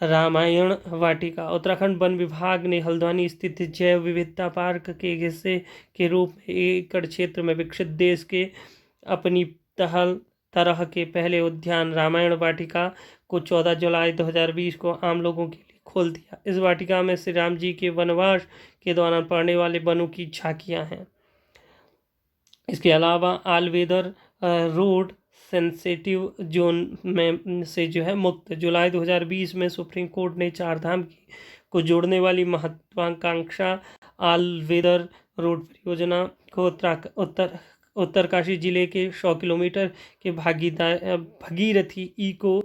S1: रामायण वाटिका। उत्तराखंड वन विभाग ने हल्द्वानी स्थित जैव विविधता पार्क के हिस्से के रूप में 1 एकड़ क्षेत्र में विकसित देश के अपनी तरह के पहले उद्यान रामायण वाटिका को 14 जुलाई 2020 को आम लोगों के लिए खोल दिया। इस वाटिका में श्री राम जी के वनवास के दौरान पड़ने वाले वनों की झांकियां हैं। इसके अलावा all weather road sensitive zone में से जो है मुक्त। जुलाई 2020 में सुप्रीम कोर्ट ने चारधाम को जोड़ने वाली महत्वाकांक्षा ऑल वेदर रोड परियोजना को उत्तरकाशी जिले के 100 किलोमीटर के भगीरथी इको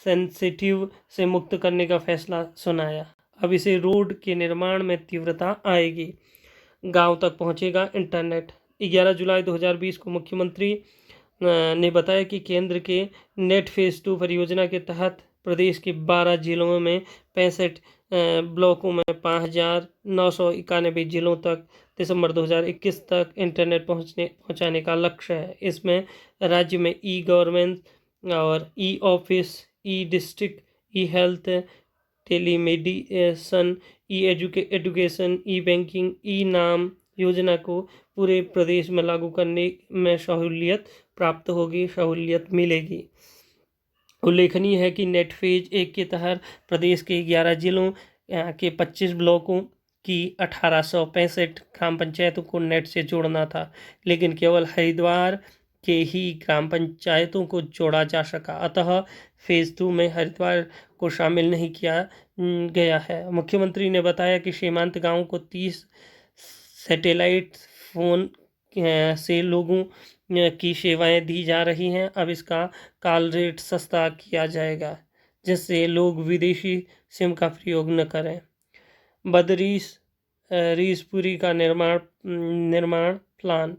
S1: सेंसिटिव से मुक्त करने का फैसला सुनाया। अब इसे रोड के निर्माण में तीव्रता आएगी। गांव तक पहुंचेगा इंटरनेट। 11 जुलाई 2020 को मुख्यमंत्री ने बताया कि केंद्र के नेट फेज 2 परियोजना के तहत प्रदेश के 12 जिलों में 65 ब्लॉकों में 5,991 जिलों तक दिसंबर 2021 तक इंटरनेट पहुंचाने का लक्ष्य है। इसमें राज्य में ई गवर्नेंस और ई ऑफिस, ई डिस्ट्रिक्ट, ई हेल्थ, टेलीमेडिसन, ई एजुकेशन, ई बैंकिंग, ई नाम योजना को पूरे प्रदेश में लागू करने में सहूलियत प्राप्त होगी, सहूलियत मिलेगी। उल्लेखनीय है कि नेट फेज 1 के तहत प्रदेश के 11 जिलों के 25 ब्लॉकों की 1865 ग्राम पंचायतों को नेट से जोड़ना था, लेकिन केवल हरिद्वार के ही ग्राम पंचायतों को जोड़ा जा सका। अतः फेज 2 में हरिद्वार को शामिल नहीं किया गया है। मुख्यमंत्री ने बताया कि सीमांत गांवों को 30 सैटेलाइट फोन से लोगों की सेवाएं दी जा रही हैं। अब इसका कॉल रेट सस्ता किया जाएगा, जिससे लोग विदेशी सिम का प्रयोग न करें। बदरीश रीसपुरी का निर्माण प्लान।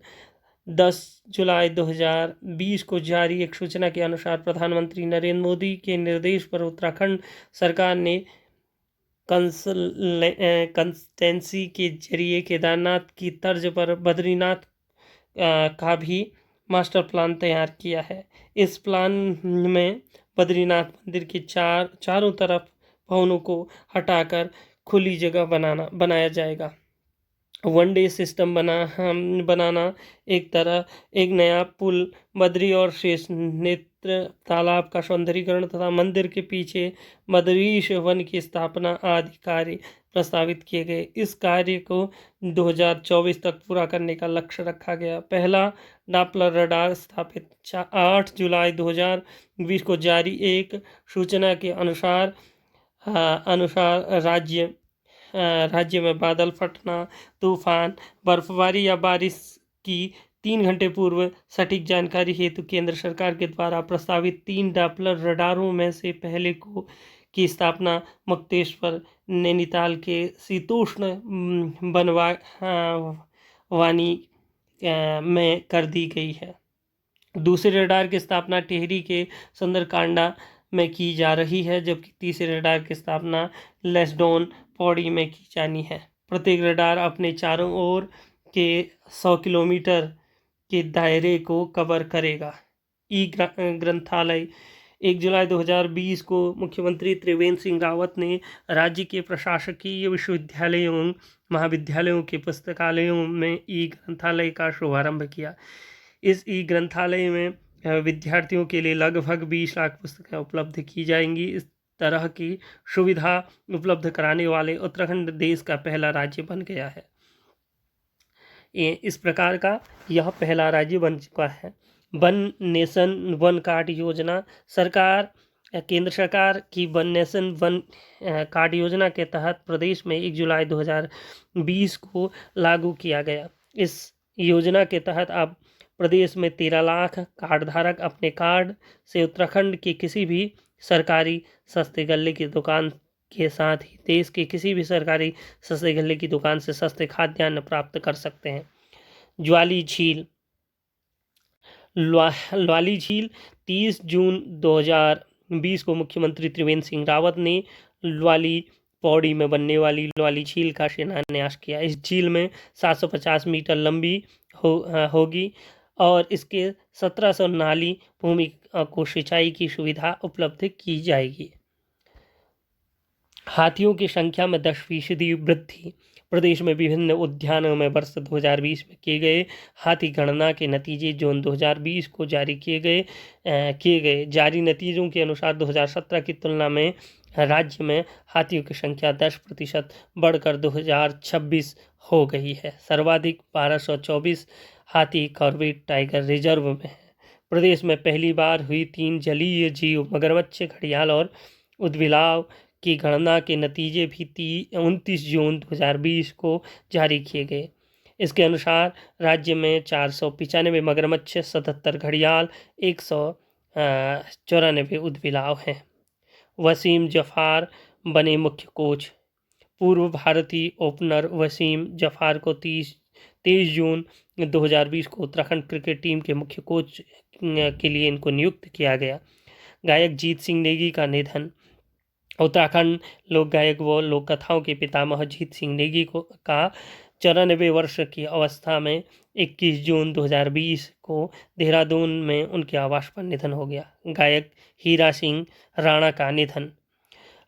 S1: 10 जुलाई 2020 को जारी एक सूचना के अनुसार प्रधानमंत्री नरेंद्र मोदी के निर्देश पर उत्तराखंड सरकार ने कंसल्टेंसी के जरिए केदारनाथ की तर्ज पर बद्रीनाथ का भी मास्टर प्लान तैयार किया है। इस प्लान में बद्रीनाथ मंदिर के चारों तरफ भवनों को हटाकर खुली जगह बनाया जाएगा। वनडे सिस्टम बनाना, एक नया पुल, बद्री और शेष नेत्र तालाब का सौंदर्यीकरण तथा मंदिर के पीछे बद्रीश वन की स्थापना आदि कार्य प्रस्तावित किए गए। इस कार्य को 2024 तक पूरा करने का लक्ष्य रखा गया। पहला डॉप्लर रडार स्थापित। 8 जुलाई 2020 को जारी एक सूचना के अनुसार राज्य में बादल फटना, तूफान, बर्फबारी या बारिश की 3 घंटे पूर्व सटीक जानकारी हेतु केंद्र सरकार के द्वारा प्रस्तावित 3 डॉप्लर रडारों में से पहले की स्थापना मुक्तेश्वर, नैनीताल के शीतोष्ण बनवानी में कर दी गई है। दूसरे रडार की स्थापना टिहरी के सुंदरकांडा में की जा रही है, जबकि तीसरे रडार की स्थापना लेस्डोन पौड़ी में की जानी है। प्रत्येक रडार अपने चारों ओर के 100 किलोमीटर के दायरे को कवर करेगा। ई ग्रंथालय। 1 जुलाई 2020 को मुख्यमंत्री त्रिवेंद्र सिंह रावत ने राज्य के प्रशासकीय विश्वविद्यालयों एवं महाविद्यालयों के पुस्तकालयों में ई ग्रंथालय का शुभारंभ किया। इस ई ग्रंथालय में विद्यार्थियों के लिए लगभग 20 लाख पुस्तकें उपलब्ध की जाएंगी। इस तरह की सुविधा उपलब्ध कराने वाले उत्तराखंड देश का पहला राज्य बन गया है। इस प्रकार का यह पहला राज्य बन चुका है। वन नेशन वन कार्ड योजना। केंद्र सरकार की वन नेशन वन कार्ड योजना के तहत प्रदेश में 1 जुलाई 2020 को लागू किया गया। इस योजना के तहत अब प्रदेश में 13 लाख कार्ड धारक अपने कार्ड से उत्तराखंड के किसी भी सरकारी सस्ते गल्ले की दुकान के साथ ही देश के किसी भी सरकारी सस्ते गल्ले की दुकान से सस्ते खाद्यान्न प्राप्त कर सकते हैं। ज्वाली झील। ल्वाली झील। 30 जून 2020 को मुख्यमंत्री त्रिवेंद्र सिंह रावत ने ल्वाली पौड़ी में बनने वाली ल्वाली झील का शिलान्यास किया। इस झील में 750 मीटर लंबी होगी और इसके 1700 नाली भूमि को सिंचाई की सुविधा उपलब्ध की जाएगी। हाथियों की संख्या में 10% वृद्धि। प्रदेश में विभिन्न उद्यानों में वर्ष 2020 में किए गए हाथी गणना के नतीजे जून 2020 को जारी किए गए। जारी नतीजों के अनुसार 2017 की तुलना में राज्य में हाथियों की संख्या 10% बढ़कर 2026 हो गई है। सर्वाधिक 1224 हाथी कॉर्बेट टाइगर रिजर्व में है। प्रदेश में पहली बार हुई 3 जलीय जीव मगरमच्छ, घड़ियाल और उदबिलाव की गणना के नतीजे भी 29 जून 2020 को जारी किए गए। इसके अनुसार राज्य में 495 मगरमच्छ, 77 घड़ियाल, 194 उदबिलाव हैं। वसीम जफार बने मुख्य कोच। पूर्व भारतीय ओपनर वसीम जफार को 23 जून 2020 को उत्तराखंड क्रिकेट टीम के मुख्य कोच के लिए इनको नियुक्त किया गया। गायक जीत सिंह नेगी का निधन। उत्तराखंड लोक गायक व लोक कथाओं के पितामह जीत सिंह नेगी का 94 वर्ष की अवस्था में 21 जून 2020 को देहरादून में उनके आवास पर निधन हो गया। गायक हीरा सिंह राणा का निधन।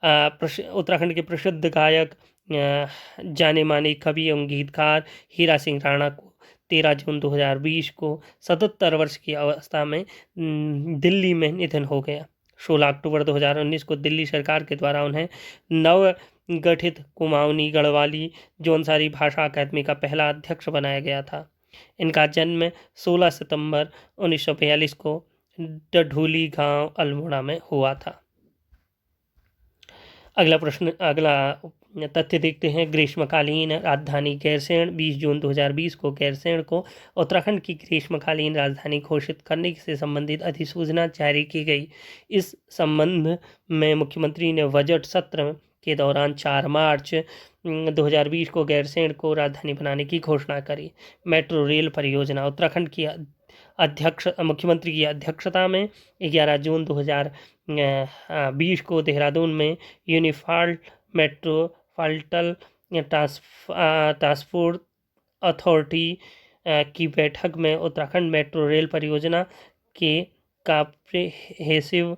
S1: उत्तराखंड के प्रसिद्ध गायक जाने माने कवि एवं गीतकार हीरा सिंह राणा को 13 जून 2020 को 77 वर्ष की अवस्था में दिल्ली में निधन हो गया। 16 अक्टूबर 2019 को दिल्ली सरकार के द्वारा उन्हें नव गठित कुमाऊनी गढ़वाली जौनसारी भाषा अकादमी का पहला अध्यक्ष बनाया गया था। इनका जन्म 16 सितंबर 1942 को डढूली गांव अल्मोड़ा में हुआ था। अगला तथ्य देखते हैं। ग्रीष्मकालीन राजधानी गैरसैंण 20 जून 2020 को गैरसैंण को उत्तराखंड की ग्रीष्मकालीन राजधानी घोषित करने से संबंधित अधिसूचना जारी की गई। इस संबंध में मुख्यमंत्री ने बजट सत्र के दौरान 4 मार्च 2020 को गैरसैंण को राजधानी बनाने की घोषणा करी। मेट्रो रेल परियोजना उत्तराखंड की मुख्यमंत्री की अध्यक्षता में 11 जून 2020 को देहरादून में यूनिफाइड मेट्रोपॉलिटन ट्रांसपोर्ट अथॉरिटी की बैठक में उत्तराखंड मेट्रो रेल परियोजना के कॉम्प्रिहेंसिव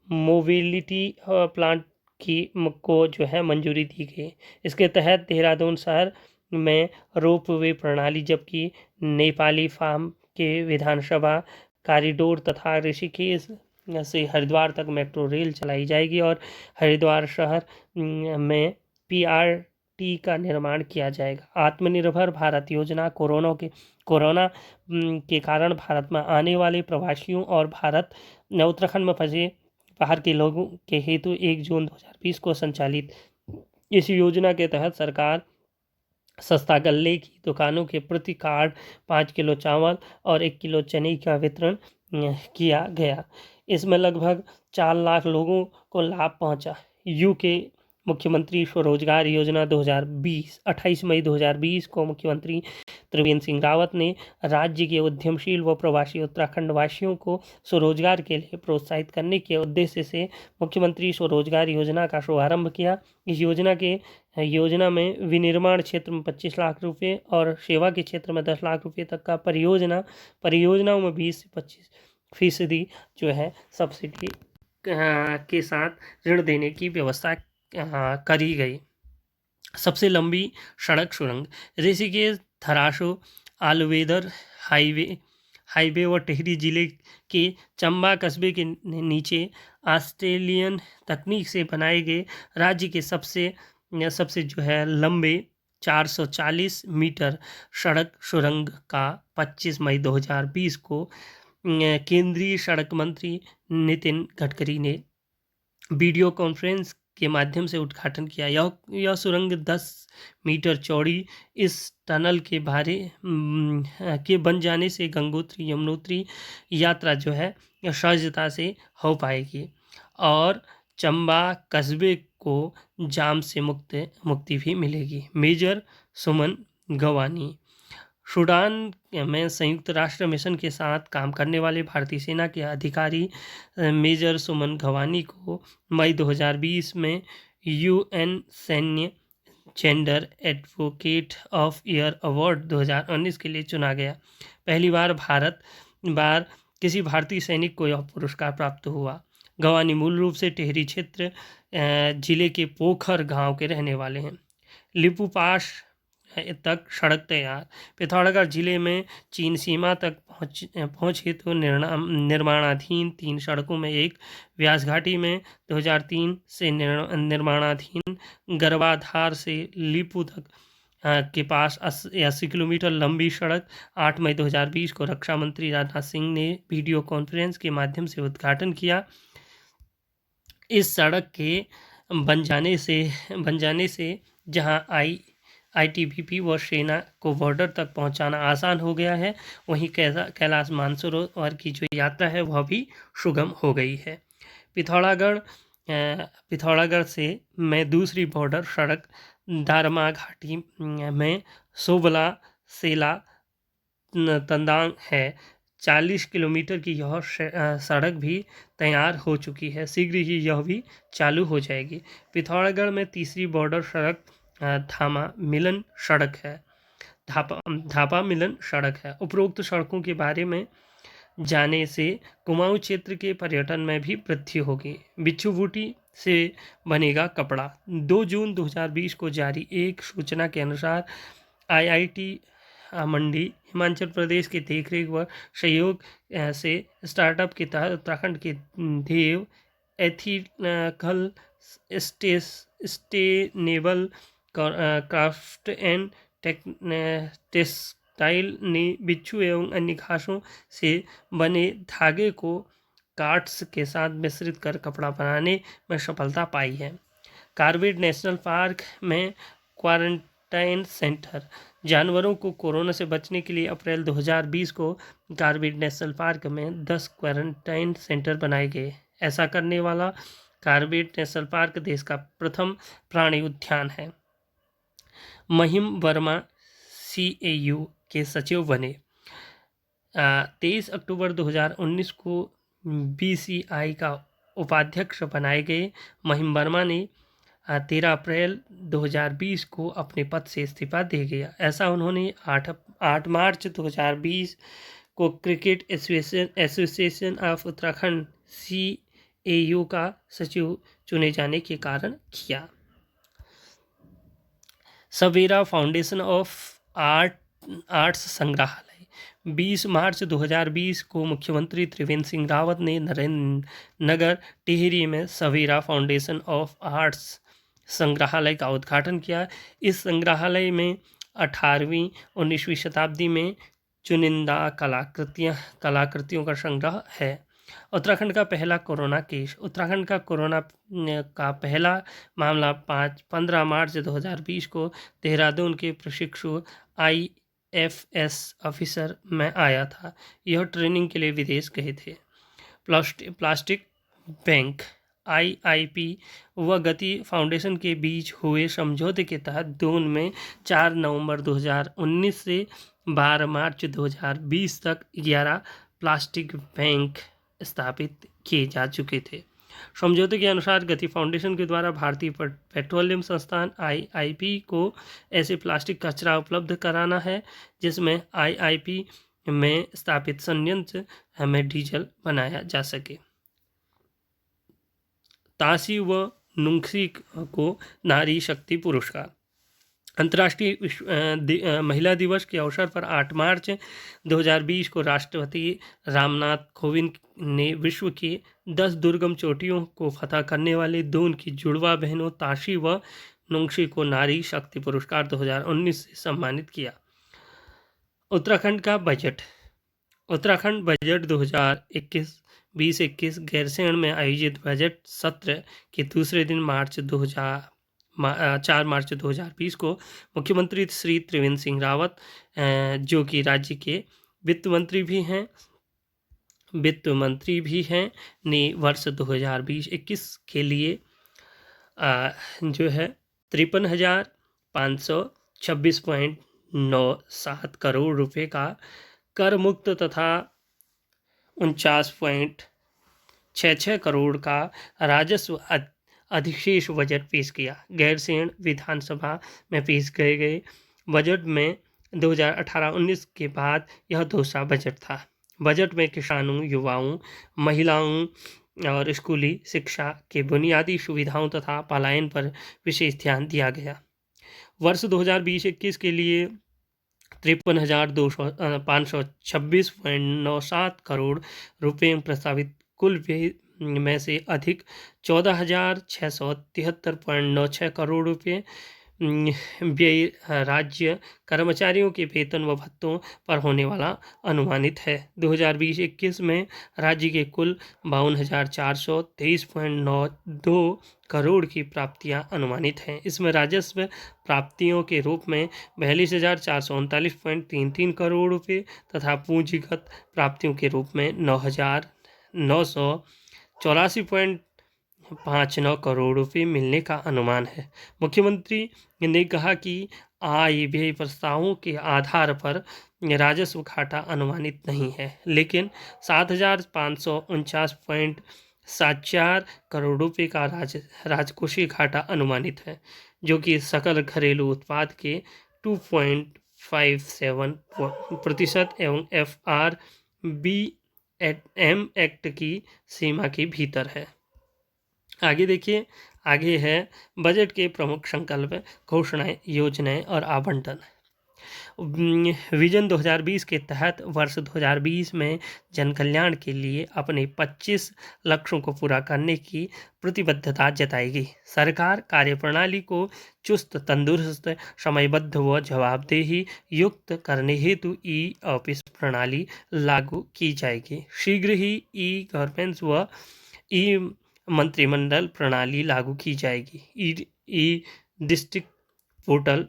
S1: मोबिलिटी प्लान को जो है मंजूरी दी गई। इसके तहत देहरादून शहर में रोपवे प्रणाली, जबकि नेपाली फार्म के विधानसभा कॉरिडोर तथा ऋषिकेश से हरिद्वार तक मेट्रो रेल चलाई जाएगी और हरिद्वार शहर में पीआरटी का निर्माण किया जाएगा। आत्मनिर्भर भारत योजना कोरोना के कारण भारत में आने वाले प्रवासियों और उत्तराखंड में फंसे बाहर के लोगों के हेतु 1 जून 2020 को संचालित। इस योजना के तहत सरकार सस्ता गल्ले की दुकानों के प्रति कार्ड 5 किलो चावल और 1 किलो चने का वितरण किया गया। इसमें लगभग 4 लाख लोगों को लाभ पहुंचा। यूके मुख्यमंत्री स्वरोजगार योजना 2020 28 मई 2020 को मुख्यमंत्री त्रिवेंद्र सिंह रावत ने राज्य के उद्यमशील व प्रवासी उत्तराखंड वासियों को स्वरोजगार के लिए प्रोत्साहित करने के उद्देश्य से मुख्यमंत्री स्वरोजगार योजना का शुभारंभ किया। इस योजना में विनिर्माण क्षेत्र में 25 लाख रुपए और सेवा के क्षेत्र में 10 लाख रुपए तक का परियोजनाओं में 20 से 25% जो है सब्सिडी के साथ ऋण देने की व्यवस्था करी गई। सबसे लंबी सड़क सुरंग ऋषिकेश धरासू आलवेदर हाईवे व टिहरी जिले के चंबा कस्बे के नीचे ऑस्ट्रेलियन तकनीक से बनाए गए राज्य के सबसे जो है लंबे 440 मीटर सड़क सुरंग का 25 मई 2020 को केंद्रीय सड़क मंत्री नितिन गडकरी ने वीडियो कॉन्फ्रेंस के माध्यम से उद्घाटन किया। यह सुरंग 10 मीटर चौड़ी इस टनल के बन जाने से गंगोत्री यमुनोत्री यात्रा जो है सहजता से हो पाएगी और चंबा कस्बे को जाम से मुक्ति भी मिलेगी। मेजर सुमन गवानी सूडान में संयुक्त राष्ट्र मिशन के साथ काम करने वाले भारतीय सेना के अधिकारी मेजर सुमन गवानी को मई 2020 में यूएन सैन्य gender advocate of year award 2019 के लिए चुना गया। पहली बार किसी भारतीय सैनिक को यह पुरस्कार प्राप्त हुआ। गवानी मूल रूप से टिहरी क्षेत्र जिले के पोखर गांव के रहने वाले हैं। लिपुपास तक सड़क तैयार पिथौरागढ़ जिले में चीन सीमा तक पहुँच हेतु निर्माणाधीन 3 सड़कों में एक व्यासघाटी में 2003 से निर्माणाधीन गर्भाधार से लिपू तक के पास 80 किलोमीटर लंबी सड़क 8 मई 2020 को रक्षा मंत्री राजनाथ सिंह ने वीडियो कॉन्फ्रेंस के माध्यम से उद्घाटन किया। इस सड़क के बन जाने से जहां आईटीबीपी व सेना को बॉर्डर तक पहुंचाना आसान हो गया है, वहीं कैलाश मानसरोवर की जो यात्रा है वह भी सुगम हो गई है। पिथौरागढ़ से में दूसरी बॉर्डर सड़क दारमा घाटी में सोबला सेला तंदांग है। 40 किलोमीटर की यह सड़क भी तैयार हो चुकी है, शीघ्र ही यह भी चालू हो जाएगी। पिथौरागढ़ में तीसरी बॉर्डर सड़क धापा मिलन सड़क है। उपरोक्त सड़कों के बारे में जाने से कुमाऊं क्षेत्र के पर्यटन में भी वृद्धि होगी। बिच्छू बूटी से बनेगा कपड़ा 2 जून 2020 को जारी एक सूचना के अनुसार आईआईटी मंडी हिमाचल प्रदेश के देखरेख व सहयोग से स्टार्टअप के तहत उत्तराखंड के Dev ethical sustainable craft and textile ने बिच्छू एवं अन्य घासों से बने धागे को कार्ड्स के साथ मिश्रित कर कपड़ा बनाने में सफलता पाई है। कार्बेट नेशनल पार्क में क्वारंटाइन सेंटर। जानवरों को कोरोना से बचने के लिए अप्रैल 2020 को कार्बेट नेशनल पार्क में 10 क्वारंटाइन सेंटर बनाए गए। ऐसा करने वाला कार्बेट नेशनल पार्क देश का प्रथम प्राणी उद्यान है। महिम वर्मा CAU के सचिव बने। 23 अक्टूबर 2019 को BCI का उपाध्यक्ष बनाए गए। महिम वर्मा ने 13 अप्रैल 2020 को अपने पद से इस्तीफा दे गया। ऐसा उन्होंने 8 मार्च 2020 को cricket association of Uttarakhand CAU का सचिव चुने जाने के कारण किया। सवेरा फाउंडेशन ऑफ आर्ट्स संग्रहालय। 20 मार्च 2020 को मुख्यमंत्री त्रिवेंद्र सिंह रावत ने नरेंद्र नगर टिहरी में सवेरा फाउंडेशन ऑफ आर्ट्स संग्रहालय का उद्घाटन किया। इस संग्रहालय में 18वीं 19वीं शताब्दी में चुनिंदा कलाकृतियों का संग्रह है। उत्तराखंड का पहला कोरोना केस। उत्तराखंड का कोरोना का पहला मामला 15 मार्च 2020 को देहरादून के प्रशिक्षु IFS ऑफिसर में आया था। यह ट्रेनिंग के लिए विदेश गए थे। प्लास्टिक बैंक IIP व गति फाउंडेशन के बीच हुए समझौते के तहत दून में 4 नवंबर 2019 से 12 मार्च 2020 तक 11 प्लास्टिक बैंक स्थापित किए जा चुके थे। समझौते के अनुसार गति फाउंडेशन के द्वारा भारतीय पेट्रोलियम संस्थान IIP को ऐसे प्लास्टिक कचरा उपलब्ध कराना है जिसमें IIP में स्थापित संयंत्र में डीजल बनाया जा सके। तासी व नुंगसी को नारी शक्ति पुरस्कार। अंतर्राष्ट्रीय महिला दिवस के अवसर पर 8 मार्च 2020 को राष्ट्रपति रामनाथ कोविंद ने विश्व की 10 दुर्गम चोटियों को फतह करने वाले दून की जुड़वा बहनों ताशी व नुंगशी को नारी शक्ति पुरस्कार 2019 से सम्मानित किया। उत्तराखंड का बजट। उत्तराखंड बजट 2021 गैरसैंण में आयोजित बजट सत्र के दूसरे दिन 4 मार्च 2020 को मुख्यमंत्री श्री त्रिवेंद्र सिंह रावत जो कि राज्य के वित्त मंत्री भी हैं ने वर्ष 2020-21 के लिए जो है 53,526.97 करोड़ रुपए का कर मुक्त तथा 49.66 करोड़ का राजस्व अधिशेष बजट पेश किया। गैरसैंण विधानसभा में पेश किए गए बजट में 2018-19 के बाद यह दूसरा बजट था। बजट में किसानों, युवाओं, महिलाओं और स्कूली शिक्षा के बुनियादी सुविधाओं तथा पलायन पर विशेष ध्यान दिया गया। वर्ष 2020-21 के लिए 53,526.97 करोड़ रुपए प्रस्तावित कुल व्यय में से अधिक 14,673.96 करोड़ रुपए व्यय राज्य कर्मचारियों के वेतन व भत्तों पर होने वाला अनुमानित है। 2020-21 में राज्य के कुल 52,423.92 करोड़ की प्राप्तियां अनुमानित हैं। इसमें राजस्व प्राप्तियों के रूप में 42,439.33 करोड़ रुपए तथा पूंजीगत प्राप्तियों के रूप में 9,984.59 करोड़ रुपए मिलने का अनुमान है। मुख्यमंत्री ने कहा कि आय व्यय प्रस्तावों के आधार पर राजस्व घाटा अनुमानित नहीं है, लेकिन 7,549.74 करोड़ रुपए का राजकोषीय घाटा अनुमानित है, जो कि सकल घरेलू उत्पाद के 2.57% एवं FRBM एक्ट की सीमा के भीतर है। आगे देखिए, आगे है बजट के प्रमुख संकल्प, घोषणाएं, योजनाएं और आवंटन। विजन 2020 के तहत वर्ष 2020 में जन कल्याण के लिए अपने 25 लक्ष्यों को पूरा करने की प्रतिबद्धता जताएगी। सरकार कार्यप्रणाली को चुस्त, तंदुरुस्त, समयबद्ध व जवाबदेही युक्त करने हेतु ई-ऑफिस प्रणाली लागू की जाएगी। शीघ्र ही ई-गवर्नेंस व ई मंत्रिमंडल प्रणाली लागू की जाएगी। ई डिस्ट्रिक्ट पोर्टल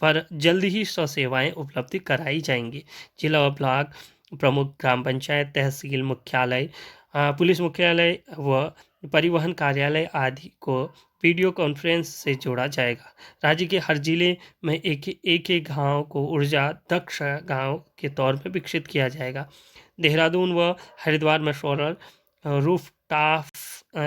S1: पर जल्द ही 100 सेवाएं उपलब्ध कराई जाएंगी। जिला और ब्लॉक प्रमुख, ग्राम पंचायत, तहसील मुख्यालय, पुलिस मुख्यालय व परिवहन कार्यालय आदि को वीडियो कॉन्फ्रेंस से जोड़ा जाएगा। राज्य के हर जिले में एक गांव को ऊर्जा दक्ष गांव के तौर पर विकसित किया जाएगा। देहरादून व हरिद्वार में सोलर रूफ टॉप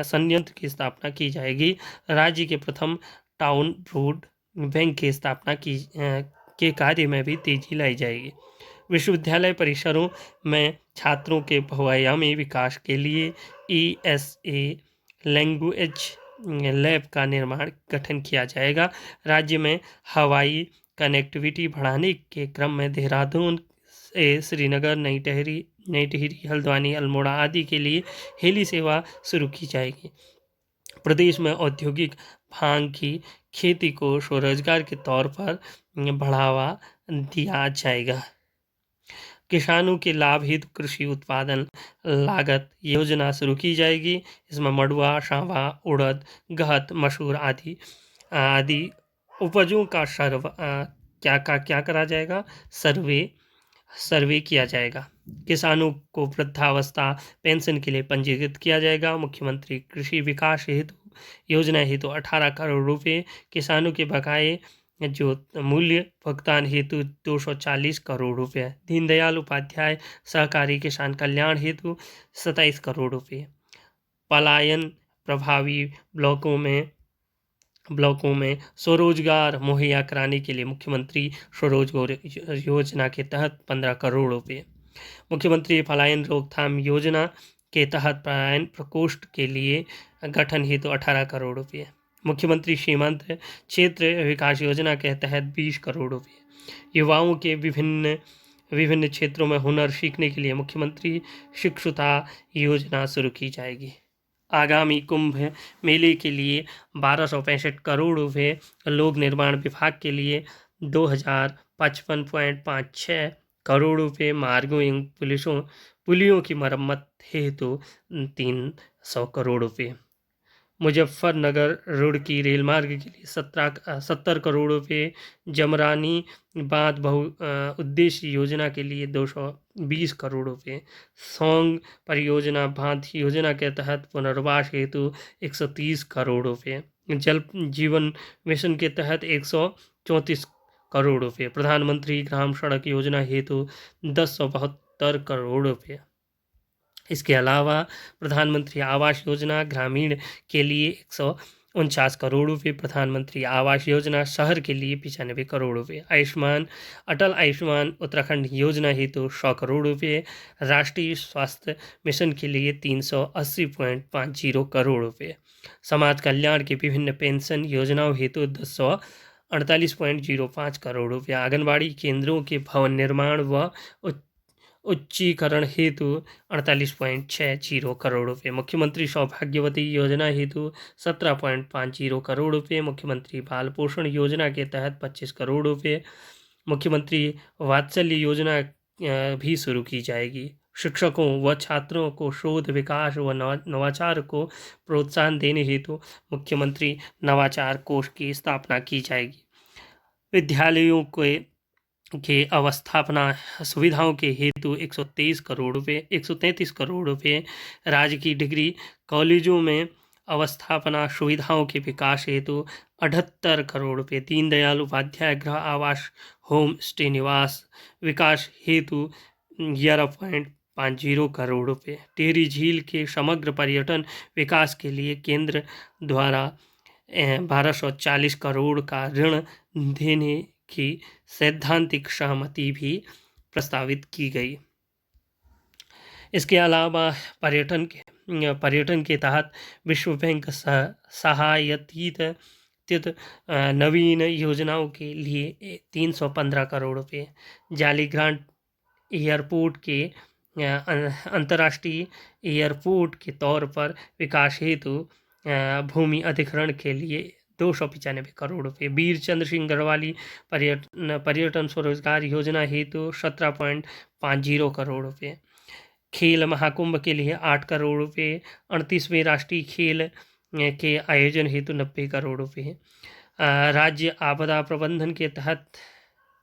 S1: संयंत्र की स्थापना की जाएगी। राज्य के प्रथम टाउन रोड बैंक की स्थापना के कार्य में भी तेजी लाई जाएगी। विश्वविद्यालय परिसरों में छात्रों के बहुआयामी विकास के लिए ESA लैंग्वेज लैब का गठन किया जाएगा। राज्य में हवाई कनेक्टिविटी बढ़ाने के क्रम में देहरादून से श्रीनगर, नई टिहरी, हल्द्वानी, अल्मोड़ा आदि के लिए हेली सेवा शुरू की जाएगी। प्रदेश में औद्योगिक भांग की खेती को स्वरोजगार के तौर पर बढ़ावा दिया जाएगा। किसानों के लाभ हेतु कृषि उत्पादन लागत योजना शुरू की जाएगी। इसमें मड़ुआ, सांवा, उड़द, गहत, मसूर आदि उपजों का क्या करा जाएगा? सर्वे किया जाएगा। किसानों को वृद्धावस्था पेंशन के लिए पंजीकृत किया जाएगा। मुख्यमंत्री कृषि विकास हेतु योजना हेतु 18 करोड़ रुपए, किसानों के बकाये जो मूल्य भुगतान हेतु 240 करोड़ रुपए, दीनदयाल उपाध्याय सहकारी किसान कल्याण हेतु 27 करोड़ रुपए, पलायन प्रभावी ब्लॉकों में स्वरोजगार मुहैया कराने के लिए मुख्यमंत्री स्वरोजगार योजना के तहत 15 करोड़ रुपए, मुख्यमंत्री पलायन रोकथाम योजना के तहत पलायन प्रकोष्ठ के लिए गठन हेतु 18 करोड़ रुपए, मुख्यमंत्री सीमांत क्षेत्र विकास योजना के तहत 20 करोड़ रुपए, युवाओं के विभिन्न क्षेत्रों में हुनर सीखने के लिए मुख्यमंत्री शिक्षुता योजना शुरू की जाएगी। आगामी कुंभ मेले के लिए 1265 करोड़ रुपए, लोक निर्माण विभाग के लिए 2055.56 करोड़ रुपए, मार्गों एवं पुलियों की मरम्मत हेतु 300 करोड़ रुपए, मुजफ्फरनगर रुड़की रेल मार्ग के लिए 70 करोड़ रुपए, जमरानी बांध बहु उद्देश्य योजना के लिए 220 करोड़ रुपए, सौंग परियोजना बांध योजना के तहत पुनर्वास हेतु 130 करोड़ रुपए, जल जीवन मिशन के तहत 134 करोड़ रुपए, प्रधानमंत्री ग्राम सड़क योजना हेतु 1072 करोड़ रुपए। इसके अलावा प्रधानमंत्री आवास योजना ग्रामीण के लिए 149 करोड़ रुपए, प्रधानमंत्री आवास योजना शहर के लिए 95 करोड़ रुपए, अटल आयुष्मान उत्तराखंड योजना हेतु 100 करोड़ रुपए, राष्ट्रीय स्वास्थ्य मिशन के लिए 380.50 करोड़ रुपए, समाज कल्याण के विभिन्न पेंशन योजनाओं हेतु 248.05 करोड़ रुपए, आंगनबाड़ी केंद्रों के भवन निर्माण व उच्चीकरण हेतु 48.60 करोड़ रुपए, मुख्यमंत्री सौभाग्यवती योजना हेतु 17.50 करोड़ रुपए, मुख्यमंत्री बाल पोषण योजना के तहत 25 करोड़ रुपए, मुख्यमंत्री वात्सल्य योजना भी शुरू की जाएगी। शिक्षकों व छात्रों को शोध विकास व नवाचार को प्रोत्साहन देने हेतु मुख्यमंत्री नवाचार कोष की स्थापना की जाएगी। विद्यालयों के अवस्थापना सुविधाओं के हेतु 133 करोड़ रुपए, राज्य की डिग्री कॉलेजों में अवस्थापना सुविधाओं के विकास हेतु 78 करोड़ रुपए, दीनदयाल उपाध्याय गृह आवास होम स्टे निवास विकास हेतु 11.50 करोड़ रुपए, टिहरी झील के समग्र पर्यटन विकास के लिए केंद्र द्वारा 1240 करोड़ का ऋण देने की सैद्धांतिक सहमति भी प्रस्तावित की गई। इसके अलावा पर्यटन के तहत विश्व बैंक सहायतित नवीन योजनाओं के लिए 315 करोड़ रुपए, जाली ग्रांट एयरपोर्ट के अंतर्राष्ट्रीय एयरपोर्ट के तौर पर विकास हेतु भूमि अधिग्रहण के लिए 295 करोड़ रुपए, वीर चंद्र सिंह गढ़वाली पर्यटन स्वरोजगार योजना हेतु 17.50 करोड़ रुपए, खेल महाकुंभ के लिए 8 करोड़ रुपये, 38वें राष्ट्रीय खेल के आयोजन हेतु 90 करोड़ रुपये। राज्य आपदा प्रबंधन के तहत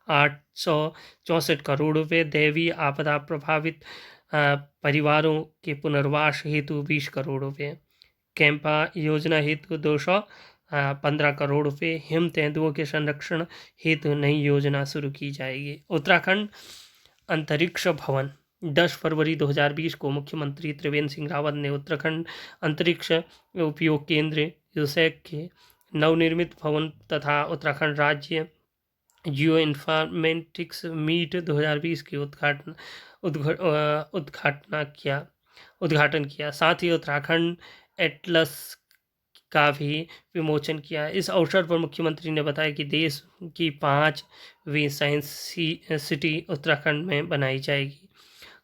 S1: 864 करोड़ रुपये, दैवीय आपदा प्रभावित परिवारों के पुनर्वास हेतु 20 करोड़ रुपये, कैंपा योजना हेतु 215 करोड़ रुपये, हिम तेंदुओं के संरक्षण हेतु नई योजना शुरू की जाएगी। उत्तराखंड अंतरिक्ष भवन 10 फरवरी 2020 को मुख्यमंत्री त्रिवेंद्र सिंह रावत ने उत्तराखंड अंतरिक्ष उपयोग केंद्र यूसैक के नवनिर्मित भवन तथा उत्तराखंड राज्य जियो इन्फॉर्मेटिक्स मीट 2020 के उद्घाटन किया। साथ ही उत्तराखंड एटलस का भी विमोचन किया। इस अवसर पर मुख्यमंत्री ने बताया कि देश की 5वीं साइंस सिटी उत्तराखंड में बनाई जाएगी।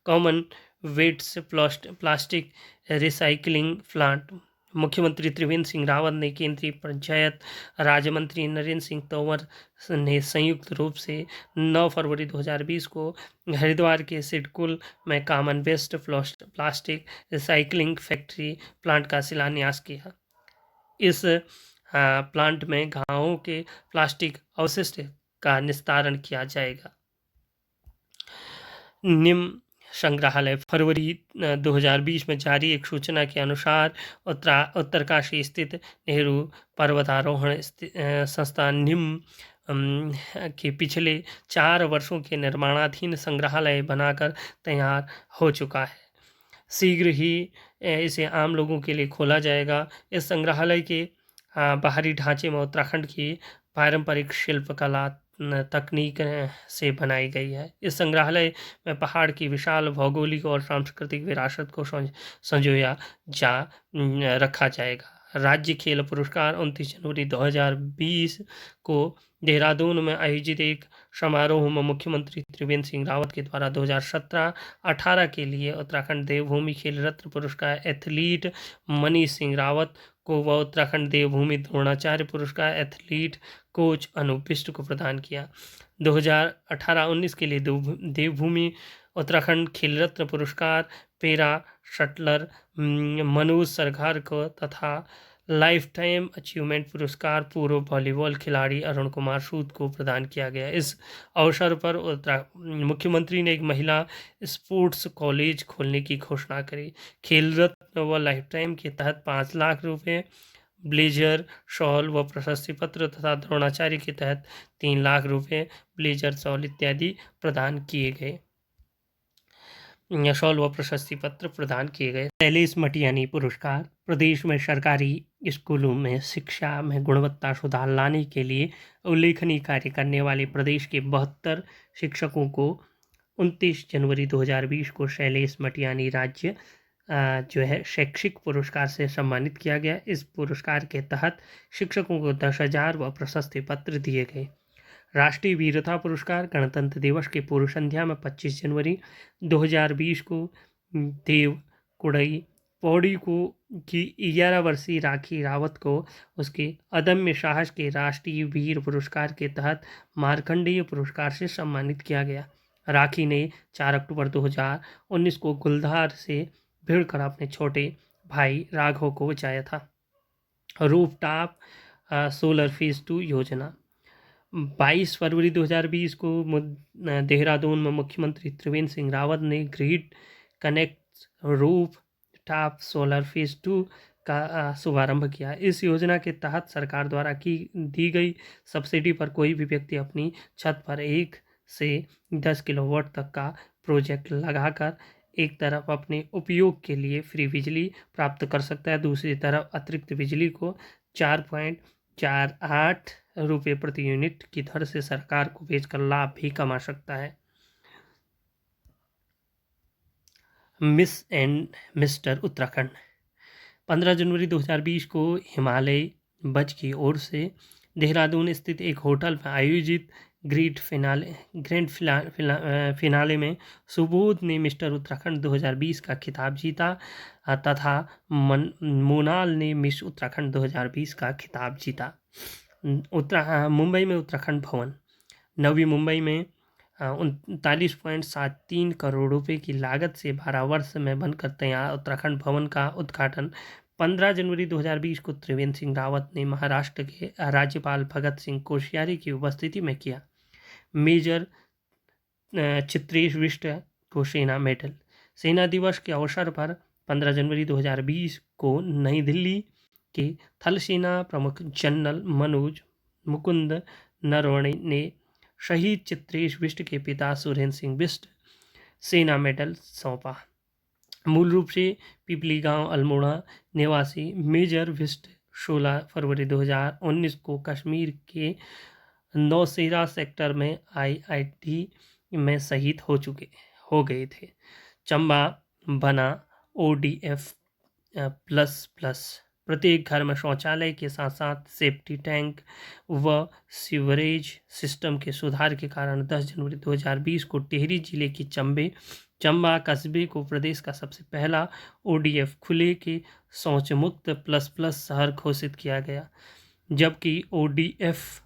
S1: कॉमन वेट्स प्लास्टिक रिसाइकलिंग प्लांट मुख्यमंत्री त्रिवेंद्र सिंह रावत ने केंद्रीय पंचायत राज्य मंत्री नरेंद्र सिंह तोमर ने संयुक्त रूप से 9 फरवरी 2020 को हरिद्वार के सिडकुल में common waste plastic recycling factory plant का शिलान्यास किया। इस प्लांट में गांवों के प्लास्टिक अवशिष्ट का निस्तारण किया जाएगा। निम संग्रहालय फरवरी 2020 में जारी एक सूचना के अनुसार उत्तरकाशी स्थित नेहरू पर्वतारोहण संस्थान निम के पिछले 4 वर्षों के निर्माणाधीन संग्रहालय बनाकर तैयार हो चुका है। शीघ्र ही इसे आम लोगों के लिए खोला जाएगा। इस संग्रहालय के बाहरी ढांचे में उत्तराखंड की पारंपरिक शिल्पकला तकनीक से बनाई गई है। इस संग्रहालय में पहाड़ की विशाल भौगोलिक और सांस्कृतिक विरासत को संजोया जा रखा जाएगा। राज्य खेल पुरस्कार 29 जनवरी 2020 को देहरादून में आयोजित एक समारोह में मुख्यमंत्री त्रिवेंद्र सिंह रावत के द्वारा 2017-18 के लिए उत्तराखंड देवभूमि खेल रत्न पुरस्कार एथलीट मनीष सिंह रावत को व उत्तराखंड देवभूमि द्रोणाचार्य पुरस्कार एथलीट कोच अनूप बिष्ट को प्रदान किया। 2018-19 के लिए देवभूमि उत्तराखंड खेल रत्न पुरस्कार पैरा शटलर मनोज सरकार को तथा लाइफ टाइम अचीवमेंट पुरस्कार पूर्व वॉलीबॉल खिलाड़ी अरुण कुमार सूद को प्रदान किया गया। इस अवसर पर मुख्यमंत्री ने एक महिला स्पोर्ट्स कॉलेज खोलने की घोषणा करी। खेल रत्न व लाइफ टाइम के तहत 5 लाख रुपए, ब्लेजर, शॉल व प्रशस्ति पत्र तथा द्रोणाचार्य के तहत 3 लाख रुपए, ब्लेजर, शॉल इत्यादि प्रदान किए गए। शॉल व प्रशस्ति पत्र प्रदान किए गए। शैलेश मटियानी पुरस्कार प्रदेश में सरकारी स्कूलों में शिक्षा में गुणवत्ता सुधार लाने के लिए उल्लेखनीय कार्य करने वाले प्रदेश के 72 शिक्षकों को 29 जनवरी 2020 को शैलेश मटियानी राज्य शैक्षिक पुरस्कार से सम्मानित किया गया। इस पुरस्कार के तहत शिक्षकों को 10,000 व प्रशस्ति पत्र दिए गए। राष्ट्रीय वीरता पुरस्कार गणतंत्र दिवस के पूर्व संध्या में 25 जनवरी 2020 को देव कुड़ई पौड़ी को की 11 वर्षीय राखी रावत को उसके अदम्य साहस के राष्ट्रीय वीर पुरस्कार के तहत मार्कंडेय पुरस्कार से सम्मानित किया गया। राखी ने 4 अक्टूबर 2019 को गुलधार से भिड़कर अपने छोटे भाई राघव को बचाया था। रूफटॉप सोलर फेज 2 योजना 22 फरवरी 2020 को देहरादून में मुख्यमंत्री त्रिवेंद्र सिंह रावत ने grid connect roof top solar phase 2 का शुभारंभ किया। इस योजना के तहत सरकार द्वारा दी गई सब्सिडी पर कोई भी व्यक्ति अपनी छत पर 1 से 10 किलोवाट तक का प्रोजेक्ट लगाकर एक तरफ अपने उपयोग के लिए फ्री बिजली प्राप्त कर सकता है, दूसरी तरफ अतिरिक्त बिजली को 4.48 रुपये प्रति यूनिट की दर से सरकार को बेचकर लाभ भी कमा सकता है। मिस एंड मिस्टर उत्तराखंड 15 जनवरी 2020 को हिमालय बज की ओर से देहरादून स्थित एक होटल में आयोजित ग्रैंड फिनाले में सुबोध ने मिस्टर उत्तराखंड 2020 का खिताब जीता तथा मोनाल ने मिस उत्तराखंड 2020 का खिताब जीता। मुंबई में उत्तराखंड भवन नवी मुंबई में 39.73 करोड़ रुपए की लागत से 12 वर्ष में बनकर तैयार उत्तराखंड भवन का उद्घाटन 15 जनवरी 2020 को त्रिवेंद्र सिंह रावत ने महाराष्ट्र के राज्यपाल भगत सिंह कोश्यारी की उपस्थिति में किया। मेजर चित्रेश बिष्ट को सेना मेडल। सेना दिवस के अवसर पर 15 जनवरी 2020 को नई दिल्ली के थल सेना प्रमुख जनरल मनोज मुकुंद नरवणे ने शहीद चित्रेश बिष्ट के पिता सुरेंद्र सिंह बिष्ट सेना मेडल सौंपा। मूल रूप से पिपली गांव अल्मोड़ा निवासी मेजर बिष्ट 16 फरवरी 2019 को कश्मीर के नौशेरा सेक्टर में IIT में शहीद हो गए थे। चंबा बना ODF++। प्रत्येक घर में शौचालय के साथ साथ सेफ्टी टैंक व सीवरेज सिस्टम के सुधार के कारण 10 जनवरी 2020 को टिहरी जिले की चंबा कस्बे को प्रदेश का सबसे पहला ODF खुले के शौच मुक्त ++ शहर घोषित किया गया, जबकि ODF+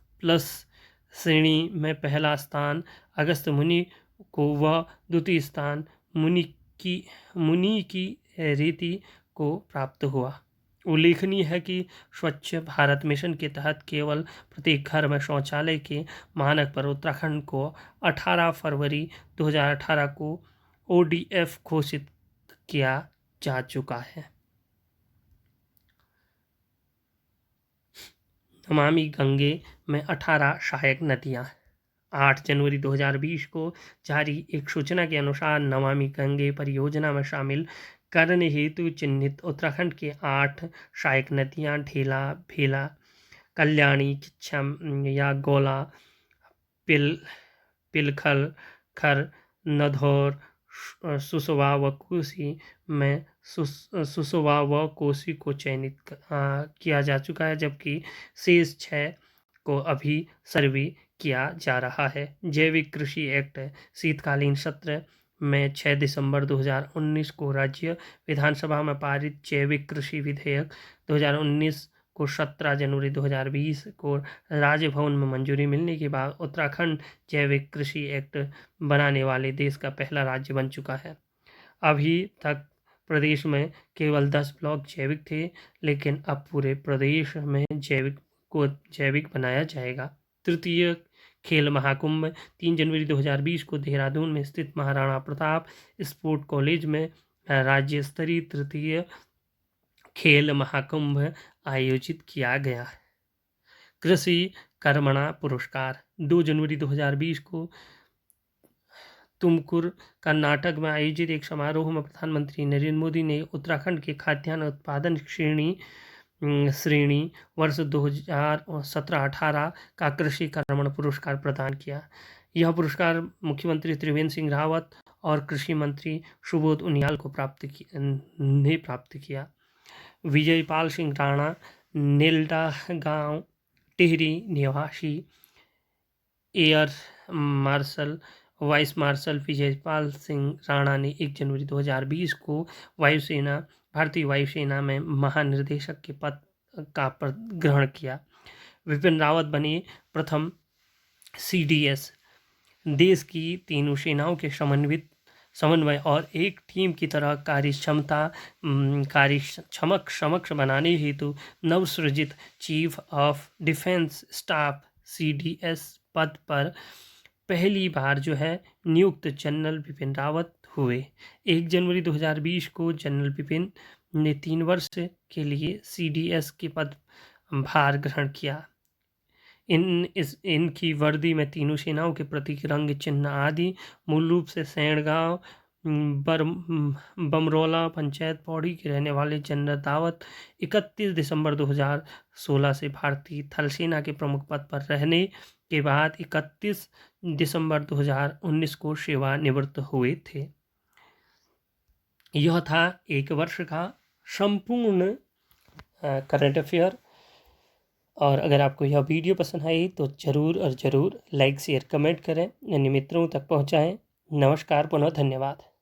S1: श्रेणी में पहला स्थान अगस्त मुनि को व द्वितीय स्थान मुनि की रीति को प्राप्त हुआ। उल्लेखनीय है कि स्वच्छ भारत मिशन के तहत केवल प्रत्येक घर में शौचालय के मानक पर उत्तराखंड को 18 फरवरी 2018 को ODF घोषित किया जा चुका है। नमामि गंगे में 18 सहायक नदियाँ। 8 जनवरी 2020 को जारी एक सूचना के अनुसार नमामि गंगे परियोजना में शामिल करने हेतु चिन्हित उत्तराखंड के 8 सहायक नदियाँ ढेला, भेला, कल्याणी, किच्छम या गोला, पिलखल, खर, नधौर, सुसवा व कोसी में सुसवा व कोसी को चयनित किया जा चुका है, जबकि शेष 6 को अभी सर्वे किया जा रहा है। जैविक कृषि एक्ट शीतकालीन सत्र में 6 दिसंबर 2019 को राज्य विधानसभा में पारित जैविक कृषि विधेयक 2019 को 17 जनवरी 2020 को राजभवन में मंजूरी मिलने के बाद उत्तराखंड जैविक कृषि एक्ट बनाने वाले देश का पहला राज्य बन चुका है। अभी तक प्रदेश में केवल 10 ब्लॉक जैविक थे, लेकिन अब पूरे प्रदेश में जैविक बनाया जाएगा। तृतीय खेल महाकुंभ 3 जनवरी 2020 को देहरादून में स्थित महाराणा प्रताप स्पोर्ट कॉलेज में राज्य स्तरीय तृतीय खेल महाकुंभ आयोजित किया गया। कृषि कर्मणा पुरस्कार 2 जनवरी 2020 को तुमकुर कर्नाटक में आयोजित एक समारोह में प्रधानमंत्री नरेंद्र मोदी ने उत्तराखंड के खाद्यान्न उत्पादन श्रेणी वर्ष 2017-18 का कृषि कर्मण पुरस्कार प्रदान किया। यह पुरस्कार मुख्यमंत्री त्रिवेंद्र सिंह रावत और कृषि मंत्री सुबोध उनियाल को प्राप्त किया। विजयपाल सिंह राणा नेल्डा गांव टिहरी निवासी air marshal vice marshal Vijaypal Singh Rana ने 1 जनवरी 2020 को भारतीय वायुसेना में महानिर्देशक के पद का ग्रहण किया। विपिन रावत बने प्रथम CDS। देश की तीनों सेनाओं के समन्वय और एक टीम की तरह कार्यक्षमता बनाने हेतु नवसृजित chief of defence staff CDS पद पर पहली बार नियुक्त जनरल बिपिन रावत हुए। 1 जनवरी 2020 को जनरल बिपिन ने 3 वर्ष के लिए CDS के पद भार ग्रहण किया। इनकी वर्दी में तीनों सेनाओं के प्रतीक, रंग, चिन्ह आदि मूल रूप से सैणगांव बमरोला पंचायत पौड़ी के रहने वाले जनरल रावत 31 दिसंबर 2016 से भारतीय थल सेना के प्रमुख पद पर रहने के बाद 31 दिसंबर 2019 को सेवानिवृत्त हुए थे। यह था एक वर्ष का संपूर्ण करंट अफेयर। और अगर आपको यह वीडियो पसंद आई तो ज़रूर लाइक शेयर कमेंट करें, अन्य मित्रों तक पहुंचाएं। नमस्कार, पुनः धन्यवाद।